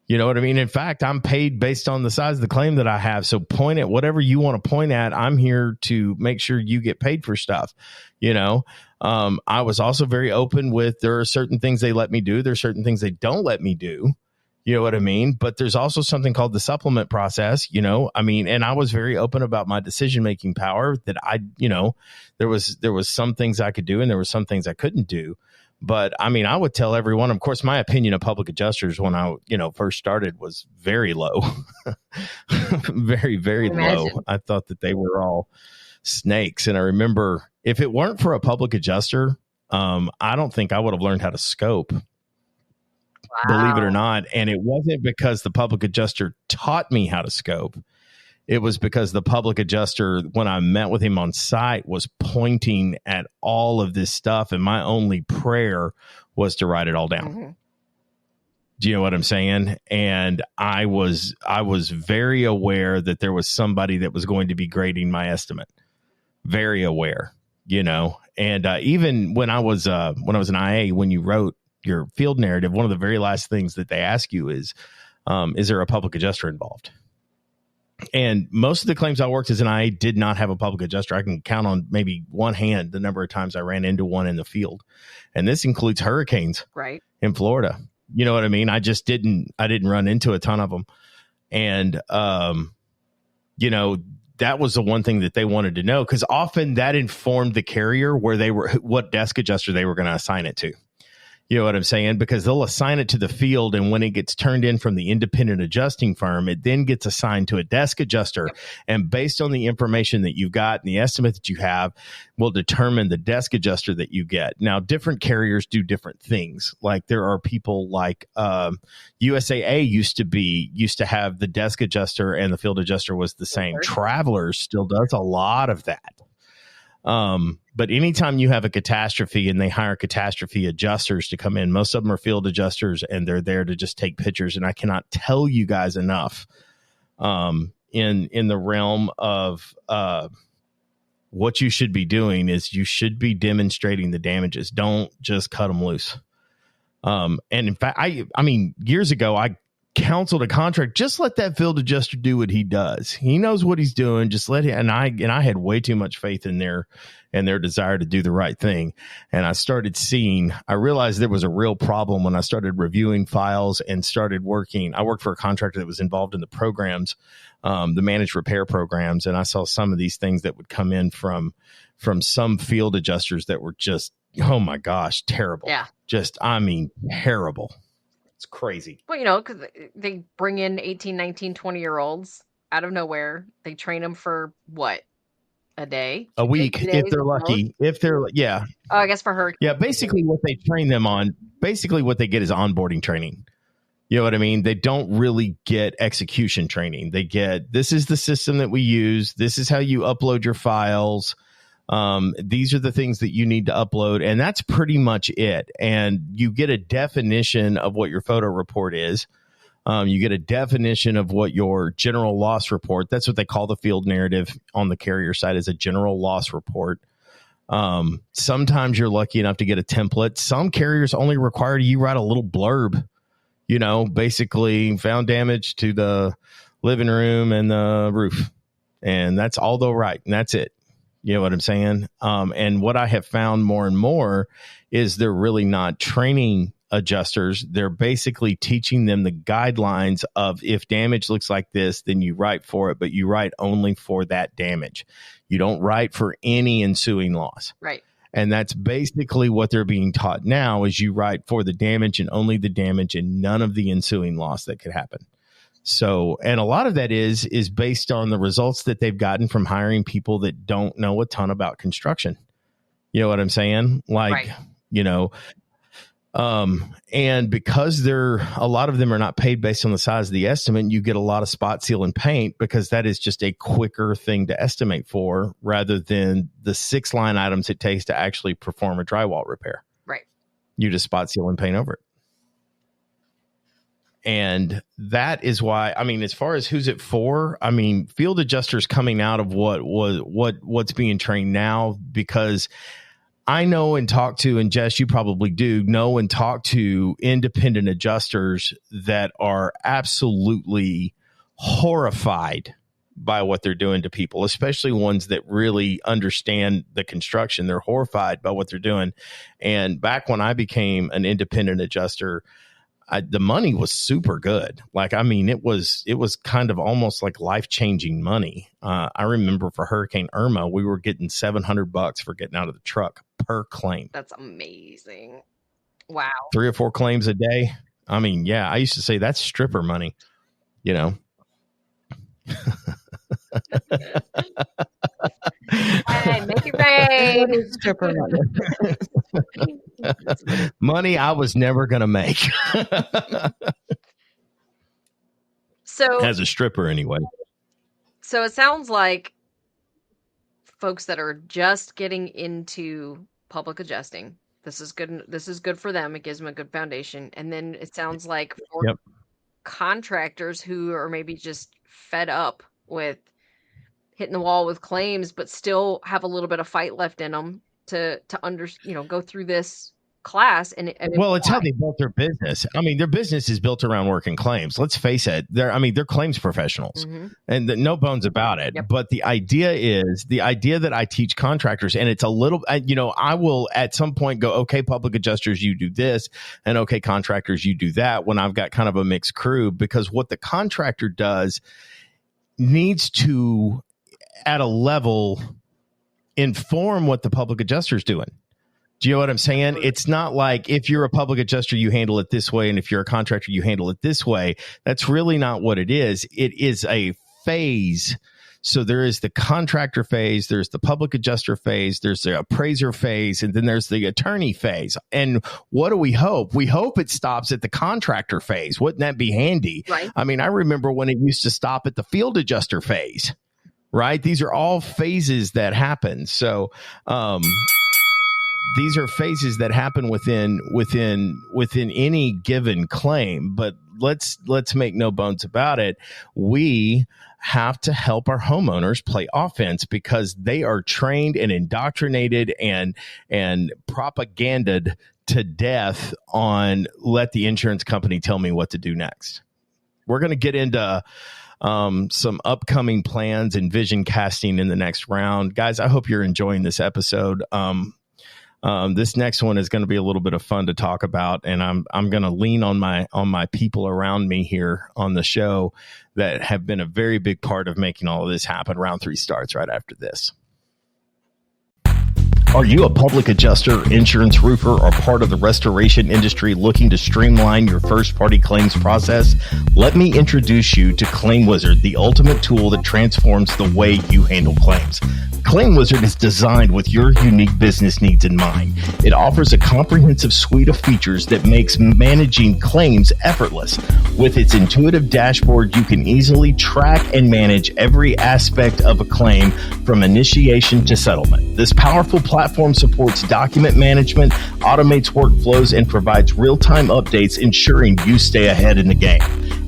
You know what I mean? In fact, I'm paid based on the size of the claim that I have. So point at whatever you want to point at. I'm here to make sure you get paid for stuff. I was also very open with, there are certain things they let me do. There are certain things they don't let me do. You know what I mean? But there's also something called the supplement process, and I was very open about my decision-making power, that there was some things I could do and there were some things I couldn't do. But I mean, I would tell everyone, of course, my opinion of public adjusters when I, first started was very low, very, very low. Imagine. I thought that they were all snakes. And I remember if it weren't for a public adjuster, I don't think I would have learned how to scope, believe it or not. And it wasn't because the public adjuster taught me how to scope. It was because the public adjuster, when I met with him on site, was pointing at all of this stuff. And my only prayer was to write it all down. Mhm. Do you know what I'm saying? And I was very aware that there was somebody that was going to be grading my estimate. Very aware, and even when I was an IA, when you wrote your field narrative, one of the very last things that they ask you is there a public adjuster involved? And most of the claims I worked as an IA did not have a public adjuster. I can count on maybe one hand the number of times I ran into one in the field. And this includes hurricanes Right. in Florida. You know what I mean? I didn't run into a ton of them. And, that was the one thing that they wanted to know, because often that informed the carrier what desk adjuster they were going to assign it to. You know what I'm saying? Because they'll assign it to the field, and when it gets turned in from the independent adjusting firm, it then gets assigned to a desk adjuster. And based on the information that you've got and the estimate that you have, will determine the desk adjuster that you get. Now, different carriers do different things. Like there are people like USAA used to have the desk adjuster and the field adjuster was the same. Travelers still does a lot of that. But anytime you have a catastrophe and they hire catastrophe adjusters to come in, most of them are field adjusters and they're there to just take pictures. And I cannot tell you guys enough, in the realm of, what you should be doing is you should be demonstrating the damages. Don't just cut them loose. And in fact, I mean, years ago, I counseled a contract, just let that field adjuster do what he does. He knows what he's doing. Just let him. And I had way too much faith in their desire to do the right thing. And I realized there was a real problem when I started reviewing files and started working. I worked for a contractor that was involved in the programs, the managed repair programs. And I saw some of these things that would come in from some field adjusters that were just, oh my gosh, terrible. Yeah. Terrible. It's crazy. Well, because they bring in 18, 19, 20-year-olds out of nowhere. They train them for what? A day? A week, 2 if days they're at lucky. most? Yeah. Oh, I guess for her. Yeah, basically what they train them on, what they get is onboarding training. You know what I mean? They don't really get execution training. They get, this is the system that we use. This is how you upload your files. These are the things that you need to upload, and that's pretty much it. And you get a definition of what your photo report is. You get a definition of what your general loss report. That's what they call the field narrative on the carrier side, is a general loss report. Sometimes you're lucky enough to get a template. Some carriers only require you write a little blurb, basically found damage to the living room and the roof. And that's all they'll write, and that's it. You know what I'm saying? And what I have found more and more is they're really not training adjusters. They're basically teaching them the guidelines of, if damage looks like this, then you write for it, but you write only for that damage. You don't write for any ensuing loss. Right. And that's basically what they're being taught now, is you write for the damage and only the damage and none of the ensuing loss that could happen. So, and a lot of that is based on the results that they've gotten from hiring people that don't know a ton about construction. You know what I'm saying? Like, Right. And because a lot of them are not paid based on the size of the estimate, you get a lot of spot seal and paint, because that is just a quicker thing to estimate for, rather than the 6 line items it takes to actually perform a drywall repair. Right. You just spot seal and paint over it. And that is why, as far as who's it for, field adjusters coming out of what's being trained now, because I know and talk to, and Jess, you probably do know and talk to independent adjusters that are absolutely horrified by what they're doing to people, especially ones that really understand the construction. They're horrified by what they're doing. And back when I became an independent adjuster, the money was super good. It was kind of almost like life-changing money. I remember for Hurricane Irma, we were getting $700 for getting out of the truck per claim. That's amazing. Wow. 3 or 4 claims a day. I mean, yeah, I used to say that's stripper money, you know. Hey, make it rain. Stripper money. Money I was never going to make. So As a stripper, anyway. So it sounds like folks that are just getting into public adjusting, this is good. This is good for them. It gives them a good foundation. And then it sounds like for Yep. contractors who are maybe just fed up with hitting the wall with claims, but still have a little bit of fight left in them to go through this class. And Well, it's how they built their business. I mean, their business is built around working claims. Let's face it. They're claims professionals, and no bones about it. Yep. But the idea that I teach contractors, and it's a little, I will at some point go, okay, public adjusters, you do this, and okay, contractors, you do that, when I've got kind of a mixed crew, because what the contractor does needs to, at a level, inform what the public adjuster's doing. Do you know what I'm saying? It's not like if you're a public adjuster, you handle it this way, and if you're a contractor, you handle it this way. That's really not what it is. It is a phase. So there is the contractor phase, there's the public adjuster phase, there's the appraiser phase, and then there's the attorney phase. And what do we hope? We hope it stops at the contractor phase. Wouldn't that be handy? Right. I mean, I remember when it used to stop at the field adjuster phase, right? These are all phases that happen. So, these are phases that happen within any given claim, but let's make no bones about it. We have to help our homeowners play offense because they are trained and indoctrinated and propaganded to death on let the insurance company tell me what to do next. We're going to get into some upcoming plans and vision casting in the next round. Guys, I hope you're enjoying this episode. This next one is going to be a little bit of fun to talk about, and I'm going to lean on my people around me here on the show that have been a very big part of making all of this happen. Round 3 starts right after this. Are you a public adjuster, insurance roofer, or part of the restoration industry looking to streamline your first-party claims process? Let me introduce you to Claim Wizard, the ultimate tool that transforms the way you handle claims. Claim Wizard is designed with your unique business needs in mind. It offers a comprehensive suite of features that makes managing claims effortless. With its intuitive dashboard, you can easily track and manage every aspect of a claim from initiation to settlement. This powerful platform supports document management, automates workflows, and provides real-time updates, ensuring you stay ahead in the game.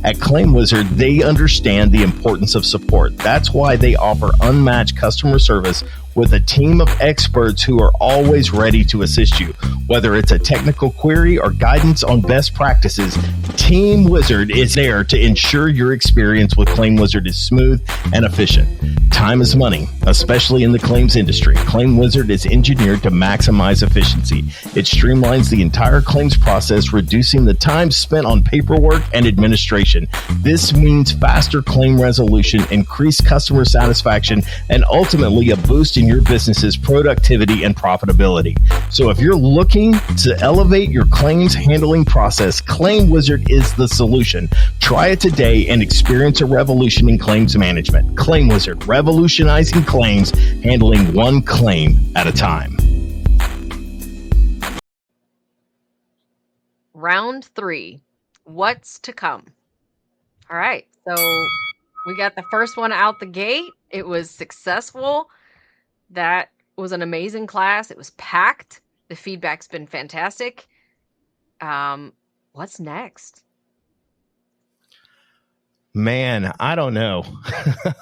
At Claim Wizard, they understand the importance of support. That's why they offer unmatched customer service with a team of experts who are always ready to assist you. Whether it's a technical query or guidance on best practices, Team Wizard is there to ensure your experience with Claim Wizard is smooth and efficient. Time is money, especially in the claims industry. Claim Wizard is engineered to maximize efficiency. It streamlines the entire claims process, reducing the time spent on paperwork and administration. This means faster claim resolution, increased customer satisfaction, and ultimately a boost in your business's productivity and profitability. So if you're looking to elevate your claims handling process, Claim Wizard is the solution. Try it today and experience a revolution in claims management. Claim Wizard, revolutionizing claims, handling one claim at a time. Round 3, what's to come? All right, so we got the first one out the gate. It was successful. That was an amazing class. It was packed. The feedback's been fantastic. What's next? Man, I don't know.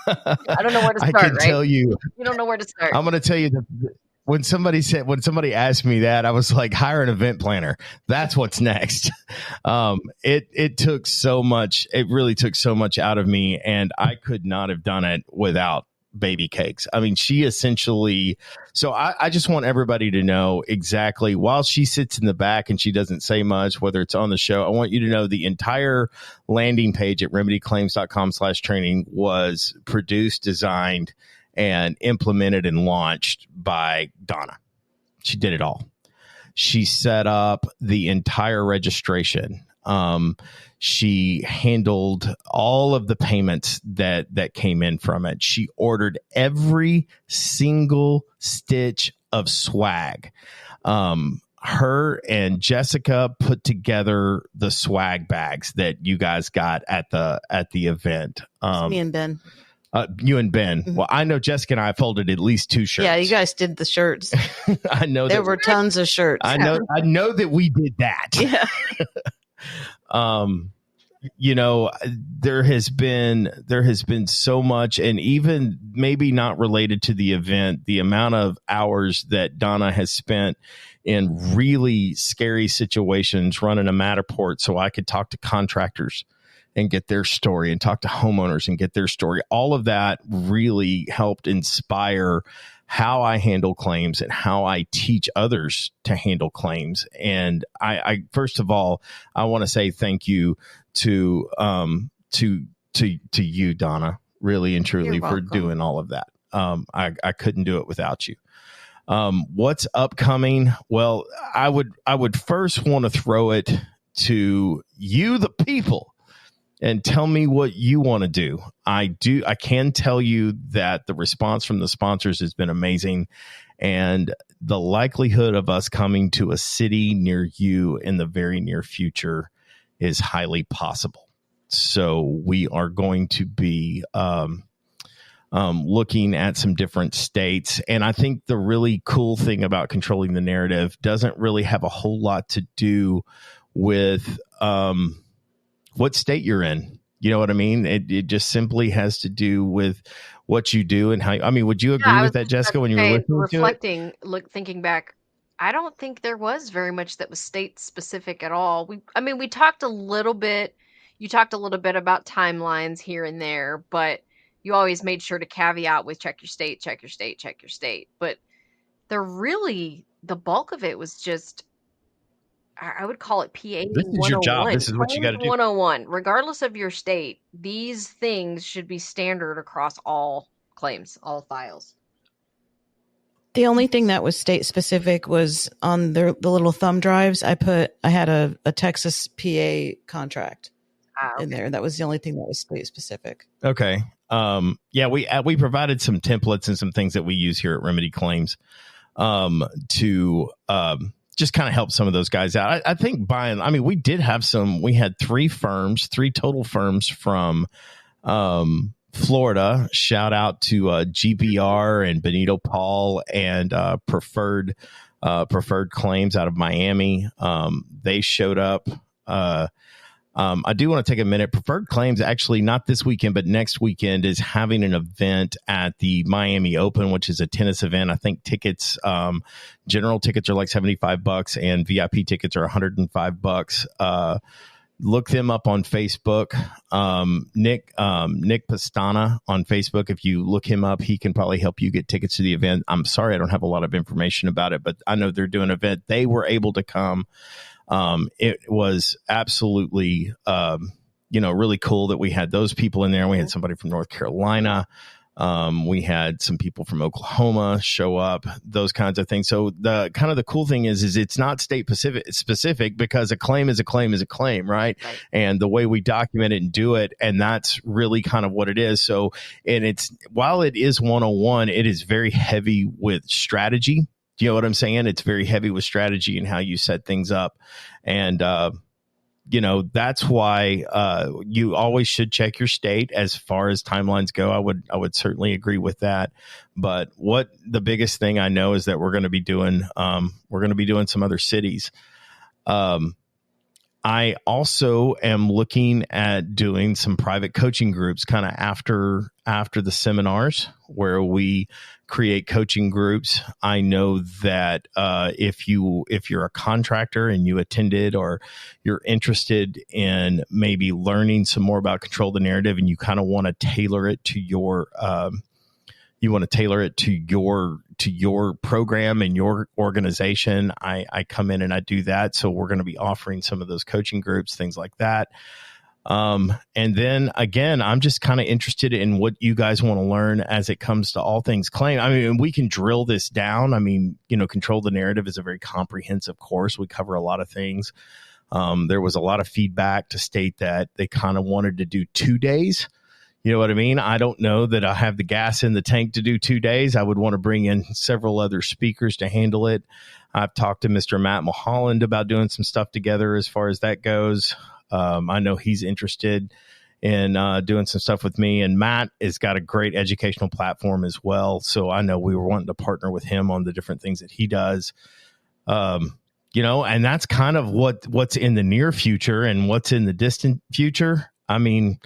I don't know where to start, I can right? tell you. You don't know where to start. I'm going to tell you that when somebody asked me that, I was like, hire an event planner. That's what's next. It took so much. It really took so much out of me, and I could not have done it without Baby Cakes. I mean, she essentially, so I just want everybody to know exactly, while she sits in the back and she doesn't say much, whether it's on the show, I want you to know the entire landing page at remedyclaims.com/training was produced, designed, and implemented and launched by Donna. She did it all. She set up the entire registration. She handled all of the payments that came in from it. She ordered every single stitch of swag. Her and Jessica put together the swag bags that you guys got at the event. It's me and Ben. You and Ben. Mhm. Well, I know Jessica and I folded at least 2 shirts. Yeah, you guys did the shirts. I know There that were tons of shirts. I know that we did that. Yeah. You know, there has been so much, and even maybe not related to the event, the amount of hours that Donna has spent in really scary situations running a Matterport so I could talk to contractors and get their story and talk to homeowners and get their story. All of that really helped inspire how I handle claims and how I teach others to handle claims. And I first of all, I want to say thank you to you, Donna, really and truly, You're for welcome. doing all of that. I couldn't do it without you. What's upcoming? Well, I would first want to throw it to you, the people, and tell me what you want to do. I can tell you that the response from the sponsors has been amazing, and the likelihood of us coming to a city near you in the very near future is highly possible. So we are going to be looking at some different states. And I think the really cool thing about controlling the narrative doesn't really have a whole lot to do with what state you're in. You know what I mean? It just simply has to do with what you do and how. I mean, would you agree I with was that, just Jessica, about when to you were say, listening to it? thinking back, I don't think there was very much that was state specific at all. We talked a little bit. You talked a little bit about timelines here and there, but you always made sure to caveat with check your state, check your state, check your state. But the bulk of it was just, I would call it PA This is your job. 101. This is what you got to Claims do. 101. Regardless of your state, these things should be standard across all claims, all files. The only thing that was state specific was on the little thumb drives. I had a Texas PA contract in there. That was the only thing that was state specific. Okay. Yeah, we provided some templates and some things that we use here at Remedy Claims to just kind of help some of those guys out. I think we did have we had 3 total firms from Florida. Shout out to GBR and Benito Paul and Preferred Claims out of Miami. They showed up. I do want to take a minute. Preferred Claims, actually not this weekend, but next weekend, is having an event at the Miami Open, which is a tennis event. I think tickets, general tickets are like $75 and VIP tickets are $105. Look them up on Facebook. Nick Pastana on Facebook. If you look him up, he can probably help you get tickets to the event. I'm sorry, I don't have a lot of information about it, but I know they're doing an event. They were able to come. It was absolutely, really cool that we had those people in there. We had somebody from North Carolina. We had some people from Oklahoma show up, those kinds of things. So the cool thing is it's not state specific because a claim is a claim is a claim, right? And the way we document it and do it, and that's really kind of what it is. So, and while it is 101, it is very heavy with strategy. Do you know what I'm saying? It's very heavy with strategy and how you set things up. And, that's why you always should check your state as far as timelines go. I would certainly agree with that. But what the biggest thing I know is that we're going to be doing some other cities. I also am looking at doing some private coaching groups kind of after the seminars where we create coaching groups. I know that if you're a contractor and you attended or you're interested in maybe learning some more about Control the Narrative and you kind of want to tailor it to your your program and your organization, I come in and I do that. So we're going to be offering some of those coaching groups, things like that. And then again, I'm just kind of interested in what you guys want to learn as it comes to all things claim. I mean, we can drill this down. I mean, Control the Narrative is a very comprehensive course. We cover a lot of things. There was a lot of feedback to state that they kind of wanted to do 2 days. You know what I mean? I don't know that I have the gas in the tank to do 2 days. I would want to bring in several other speakers to handle it. I've talked to Mr. Matt Mulholland about doing some stuff together as far as that goes. I know he's interested in doing some stuff with me, and Matt has got a great educational platform as well. So I know we were wanting to partner with him on the different things that he does. And that's kind of what's in the near future and what's in the distant future. I mean,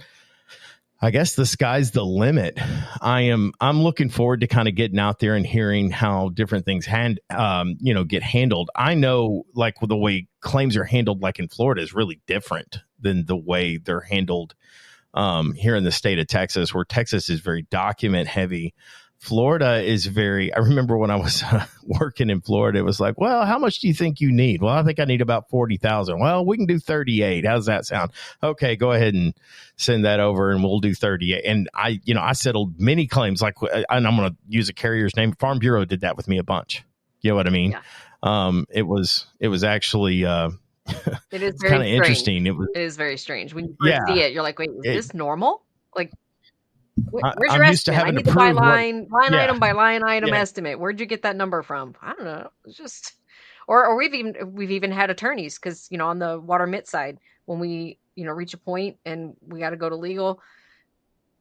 I guess the sky's the limit. I'm looking forward to kind of getting out there and hearing how different things get handled. I know like the way claims are handled, like in Florida, is really different than the way they're handled here in the state of Texas, where Texas is very document heavy. Florida is I remember when I was working in Florida, it was like, well, how much do you think you need? Well, I think I need about 40,000. Well, we can do 38. How's that sound? Okay, go ahead and send that over and we'll do 38. And I settled many claims, like, and I'm going to use a carrier's name. Farm Bureau did that with me a bunch. You know what I mean? Yeah. It was actually, it is kind of interesting. It is very strange. When you first see it, you're like, wait, is this normal? Like, where's I'm your used to estimate? having I need to the prove line item by line item estimate. Where'd you get that number from? I don't know. It's just, or we've even had attorneys, because on the water mitt side, when we reach a point and we got to go to legal,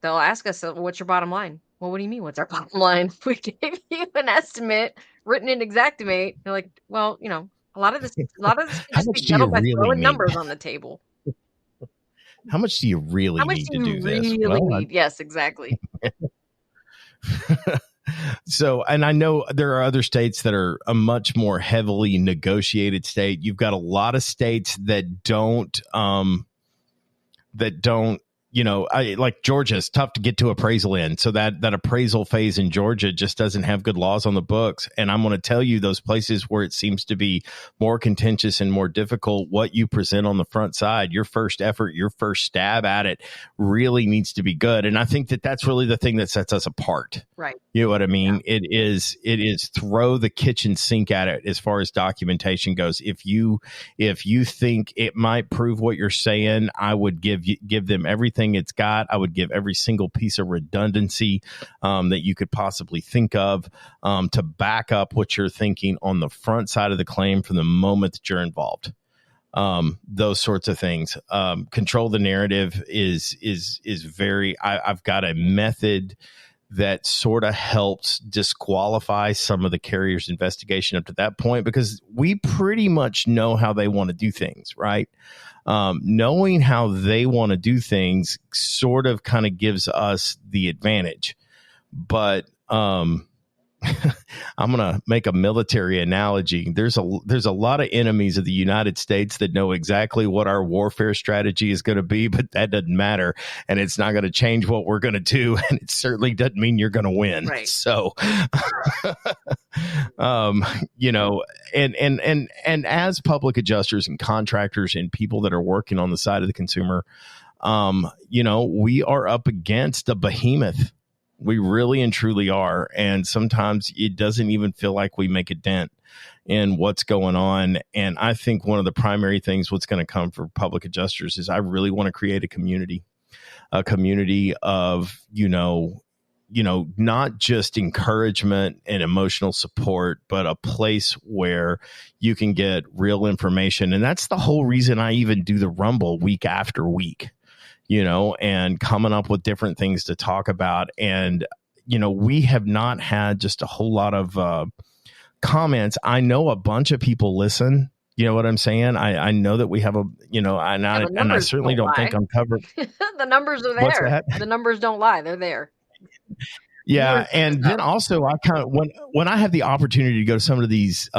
they'll ask us, what's your bottom line? Well, what do you mean, what's our bottom line? We gave you an estimate written in Xactimate. They're like, well, a lot of this can just be settled by throwing numbers on the table. How much do you really need to do this? Need? Yes, exactly. So, and I know there are other states that are a much more heavily negotiated state. You've got a lot of states that don't, like Georgia is tough to get to appraisal in. So that appraisal phase in Georgia just doesn't have good laws on the books. And I'm going to tell you, those places where it seems to be more contentious and more difficult, what you present on the front side, your first effort, your first stab at it really needs to be good. And I think that that's really the thing that sets us apart. Right. You know what I mean? Yeah. It is throw the kitchen sink at it as far as documentation goes. If you think it might prove what you're saying, I would give them everything it's got. I would give every single piece of redundancy that you could possibly think of to back up what you're thinking on the front side of the claim from the moment that you're involved. Those sorts of things. Control the Narrative is very. I've got a method that sort of helps disqualify some of the carrier's investigation up to that point, because we pretty much know how they want to do things, right? Knowing how they want to do things sort of kind of gives us the advantage. But I'm going to make a military analogy. There's a lot of enemies of the United States that know exactly what our warfare strategy is going to be, but that doesn't matter. And it's not going to change what we're going to do. And it certainly doesn't mean you're going to win. Right. So, and as public adjusters and contractors and people that are working on the side of the consumer, we are up against a behemoth. We really and truly are. And sometimes it doesn't even feel like we make a dent in what's going on. And I think one of the primary things what's going to come for public adjusters is I really want to create a community of, not just encouragement and emotional support, but a place where you can get real information. And that's the whole reason I even do the Rumble week after week. And coming up with different things to talk about. And, we have not had just a whole lot of comments. I know a bunch of people listen. You know what I'm saying? I know that we have and I certainly don't think I'm covered. The numbers are there. The numbers don't lie. They're there. Yeah. And then also I kind of, when I have the opportunity to go to some of these,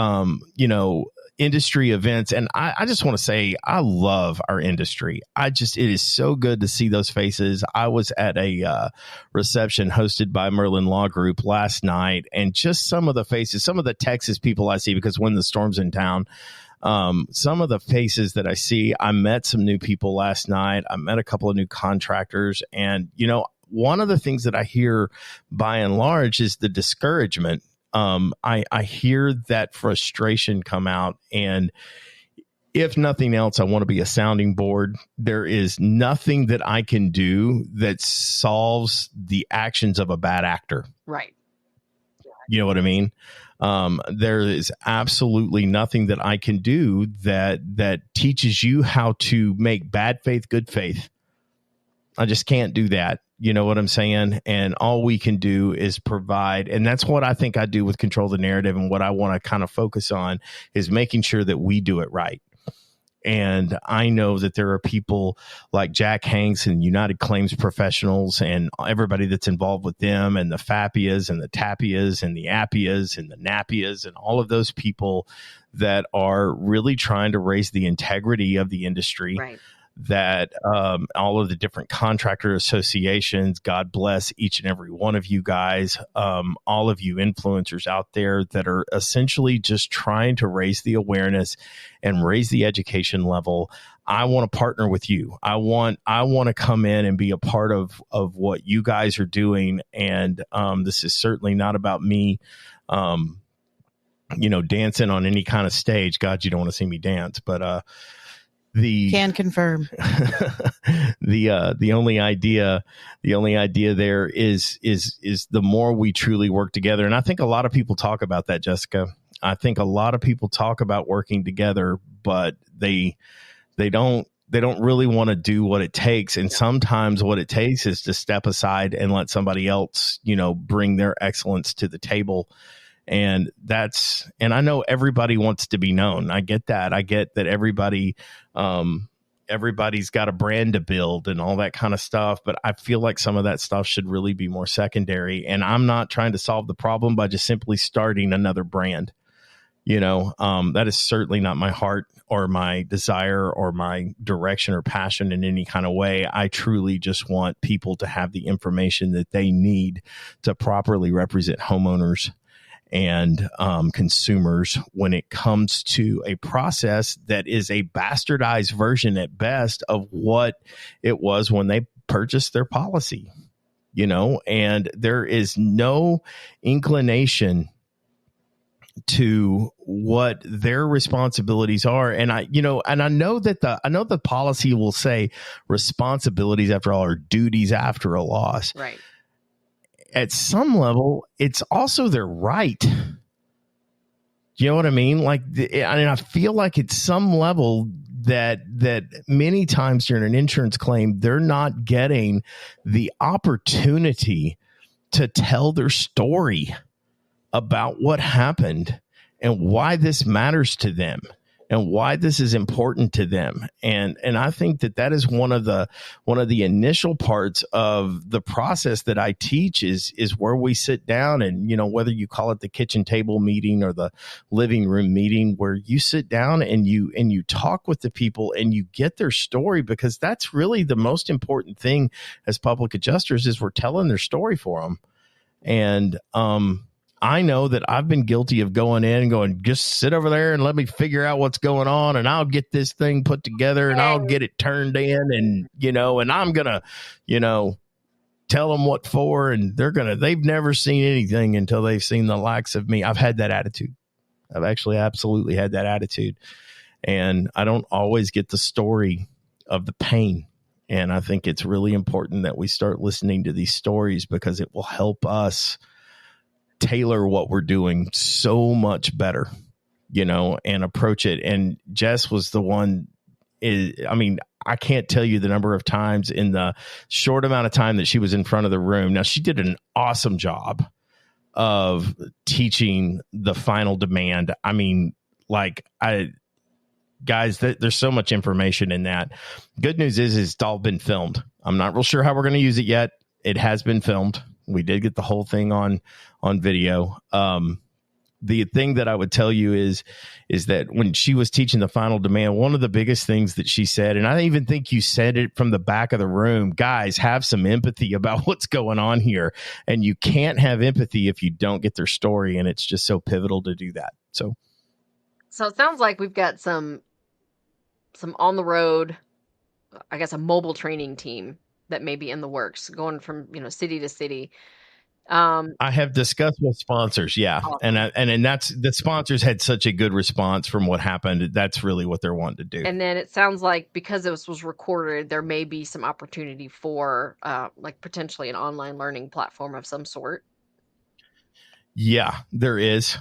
industry events. And I just want to say, I love our industry. It is so good to see those faces. I was at a reception hosted by Merlin Law Group last night, and just some of the faces, some of the Texas people I see, because when the storm's in town, some of the faces that I see, I met some new people last night. I met a couple of new contractors, and, one of the things that I hear by and large is the discouragement. I hear that frustration come out, and if nothing else, I want to be a sounding board. There is nothing that I can do that solves the actions of a bad actor. Right. You know what I mean? There is absolutely nothing that I can do that teaches you how to make bad faith good faith. I just can't do that. You know what I'm saying? And all we can do is provide. And that's what I think I do with Control the Narrative. And what I want to kind of focus on is making sure that we do it right. And I know that there are people like Jack Hanks and United Claims Professionals and everybody that's involved with them, and the FAPIAs and the TAPIAs and the APIAs and the NAPIAs and all of those people that are really trying to raise the integrity of the industry. Right. That all of the different contractor associations, God bless each and every one of you guys, all of you influencers out there that are essentially just trying to raise the awareness and raise the education level. I want to partner with you. I want to come in and be a part of what you guys are doing. And this is certainly not about me, dancing on any kind of stage. God, you don't want to see me dance, but can confirm. The only idea there is the more we truly work together. And I think a lot of people talk about that, Jessica. I think a lot of people talk about working together, but they don't really want to do what it takes. And sometimes what it takes is to step aside and let somebody else, bring their excellence to the table. And I know everybody wants to be known. I get that. I get that everybody's got a brand to build and all that kind of stuff. But I feel like some of that stuff should really be more secondary. And I'm not trying to solve the problem by just simply starting another brand. That is certainly not my heart or my desire or my direction or passion in any kind of way. I truly just want people to have the information that they need to properly represent homeowners and consumers when it comes to a process that is a bastardized version at best of what it was when they purchased their policy, and there is no inclination to what their responsibilities are. And I know that the policy will say responsibilities after all, or duties after a loss. Right. At some level, it's also their right. You know what I mean? I feel like at some level that many times during an insurance claim, they're not getting the opportunity to tell their story about what happened and why this matters to them and why this is important to them. And I think that is one of the initial parts of the process that I teach is where we sit down and, whether you call it the kitchen table meeting or the living room meeting, where you sit down and you talk with the people and you get their story, because that's really the most important thing as public adjusters is we're telling their story for them. And, I know that I've been guilty of going in and going, just sit over there and let me figure out what's going on, and I'll get this thing put together and I'll get it turned in, and, and I'm going to, tell them what for, and they've never seen anything until they've seen the likes of me. I've had that attitude. I've actually absolutely had that attitude. And I don't always get the story of the pain. And I think it's really important that we start listening to these stories, because it will help us tailor what we're doing so much better, and approach it. And Jess was the one. I can't tell you the number of times in the short amount of time that she was in front of the room. Now, she did an awesome job of teaching the final demand. Guys, there's so much information in that. Good news is it's all been filmed. I'm not real sure how we're going to use it yet. It has been filmed. We did get the whole thing on video. The thing that I would tell you is that when she was teaching the final demand, one of the biggest things that she said, and I even think you said it from the back of the room, guys, have some empathy about what's going on here. And you can't have empathy if you don't get their story. And it's just so pivotal to do that. So So it sounds like we've got some on the road, I guess a mobile training team that may be in the works, going from city to city. I have discussed with sponsors, yeah, Awesome. and that's the sponsors had such a good response from what happened. That's really what they're wanting to do. And then it sounds like because this was recorded, there may be some opportunity for like potentially an online learning platform of some sort. Yeah, there is.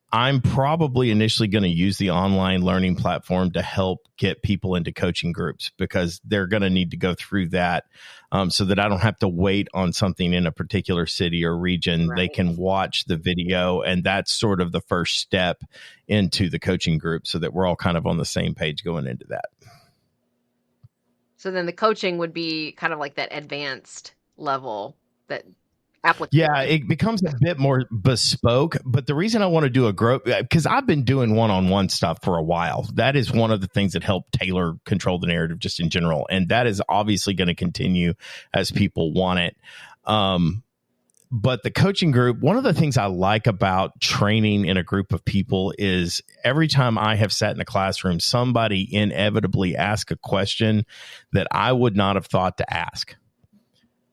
I'm probably initially going to use the online learning platform to help get people into coaching groups, because they're going to need to go through that so that I don't have to wait on something in a particular city or region. Right. They can watch the video, and that's sort of the first step into the coaching group, so that we're all kind of on the same page going into that. So then the coaching would be kind of like that advanced level, that application. Yeah, it becomes a bit more bespoke. But the reason I want to do a group, because I've been doing one-on-one stuff for a while. That is one of the things that help tailor Control the Narrative just in general. And that is obviously going to continue as people want it. But the coaching group, one of the things I like about training in a group of people is every time I have sat in a classroom, somebody inevitably asks a question that I would not have thought to ask.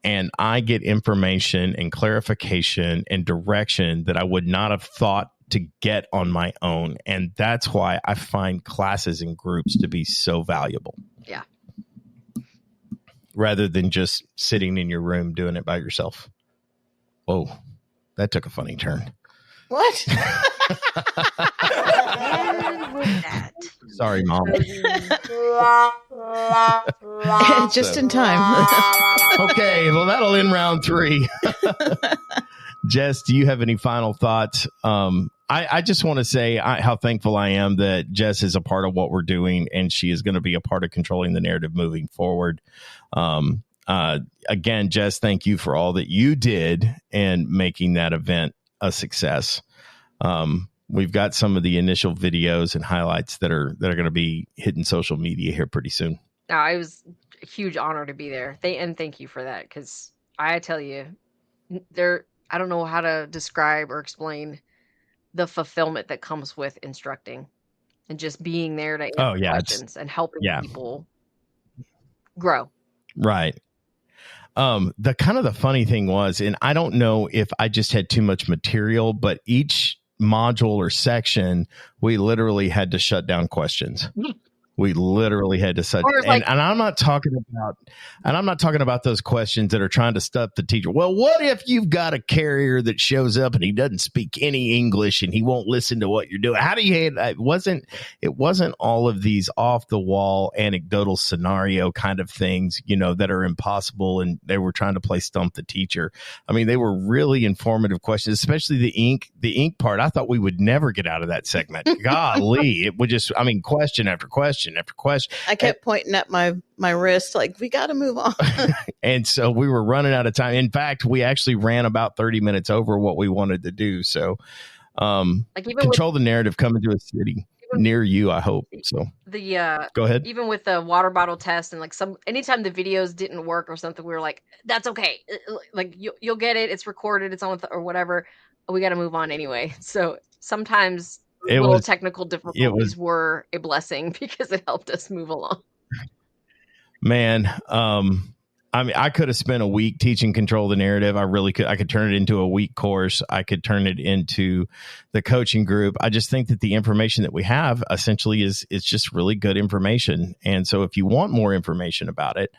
And I get information and clarification and direction that I would not have thought to get on my own. And that's why I find classes and groups to be so valuable. Yeah. Rather than just sitting in your room doing it by yourself. Whoa, that took a funny turn. What? And with that, Sorry, Mom. Just in time. Okay, well, that'll end round 3. Jess, do you have any final thoughts? I just want to say how thankful I am that Jess is a part of what we're doing, and she is going to be a part of Controlling the Narrative moving forward. Again, Jess, thank you for all that you did in making that event a success. We've got some of the initial videos and highlights that are going to be hitting social media here pretty soon. it was a huge honor to be there. Thank you for that, because I tell you, I don't know how to describe or explain the fulfillment that comes with instructing and just being there to answer questions and helping people grow. Right. The kind of the funny thing was, and I don't know if I just had too much material, but each module or section, we literally had to shut down questions. We literally had to set, and I'm not talking about those questions that are trying to stuff the teacher. Well, what if you've got a carrier that shows up and he doesn't speak any English and he won't listen to what you're doing? How do you handle it? It wasn't all of these off the wall anecdotal scenario kind of things, that are impossible. And they were trying to play stump the teacher. I mean, they were really informative questions, especially the ink part. I thought we would never get out of that segment. Golly, it would just, question after question after question. I kept pointing at my wrist like, we got to move on. And so we were running out of time. In fact, we actually ran about 30 minutes over what we wanted to do. So Control the Narrative coming to a city near you, I hope. So go ahead. Even with the water bottle test and anytime the videos didn't work or something, we were like, that's okay. Like you'll get it. It's recorded. It's on or whatever. We got to move on anyway. So sometimes technical difficulties were a blessing because it helped us move along. Man, I could have spent a week teaching Control the Narrative. I really could. I could turn it into a week course. I could turn it into the coaching group. I just think that the information that we have essentially is just really good information. And so if you want more information about it,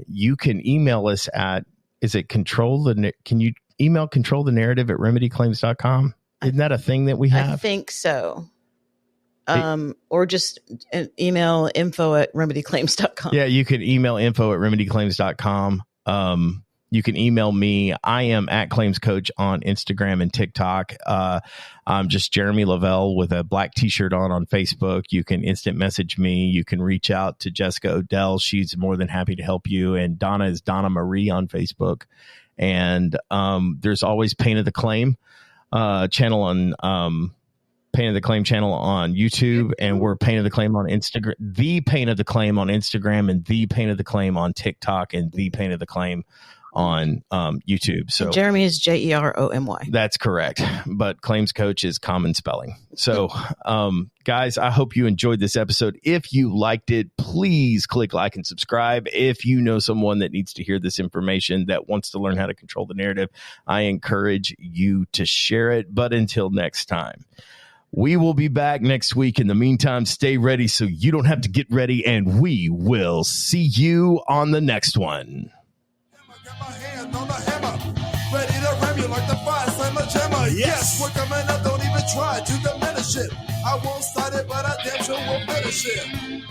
you can email us at, can you email controlthenarrative@remedyclaims.com? Isn't that a thing that we have? I think so. Or just email info@remedyclaims.com. Yeah, you can email info@remedyclaims.com. You can email me. I am @ClaimsCoach on Instagram and TikTok. I'm just Jeremy Lavelle with a black t-shirt on Facebook. You can instant message me. You can reach out to Jessica Odell. She's more than happy to help you. And Donna is Donna Marie on Facebook. And there's always Pain of the Claim channel on Pain of the Claim channel on YouTube, and we're Pain of the Claim on Instagram, The Pain of the Claim on Instagram, and The Pain of the Claim on TikTok, and The Pain of the Claim on YouTube. So Jeremy is Jeromy. that's correct. But Claims Coach is common spelling. So, guys, I hope you enjoyed this episode. If you liked it, please click like and subscribe. If you know someone that needs to hear this information, that wants to learn how to control the narrative, I encourage you to share it. But until next time, we will be back next week. In the meantime, stay ready so you don't have to get ready, and we will see you on the next one. Got my hand on the hammer, ready to ram you like the fire slammer jammer. Yes, we're coming up, don't even try to diminish it. I won't start it, but I damn sure will finish it.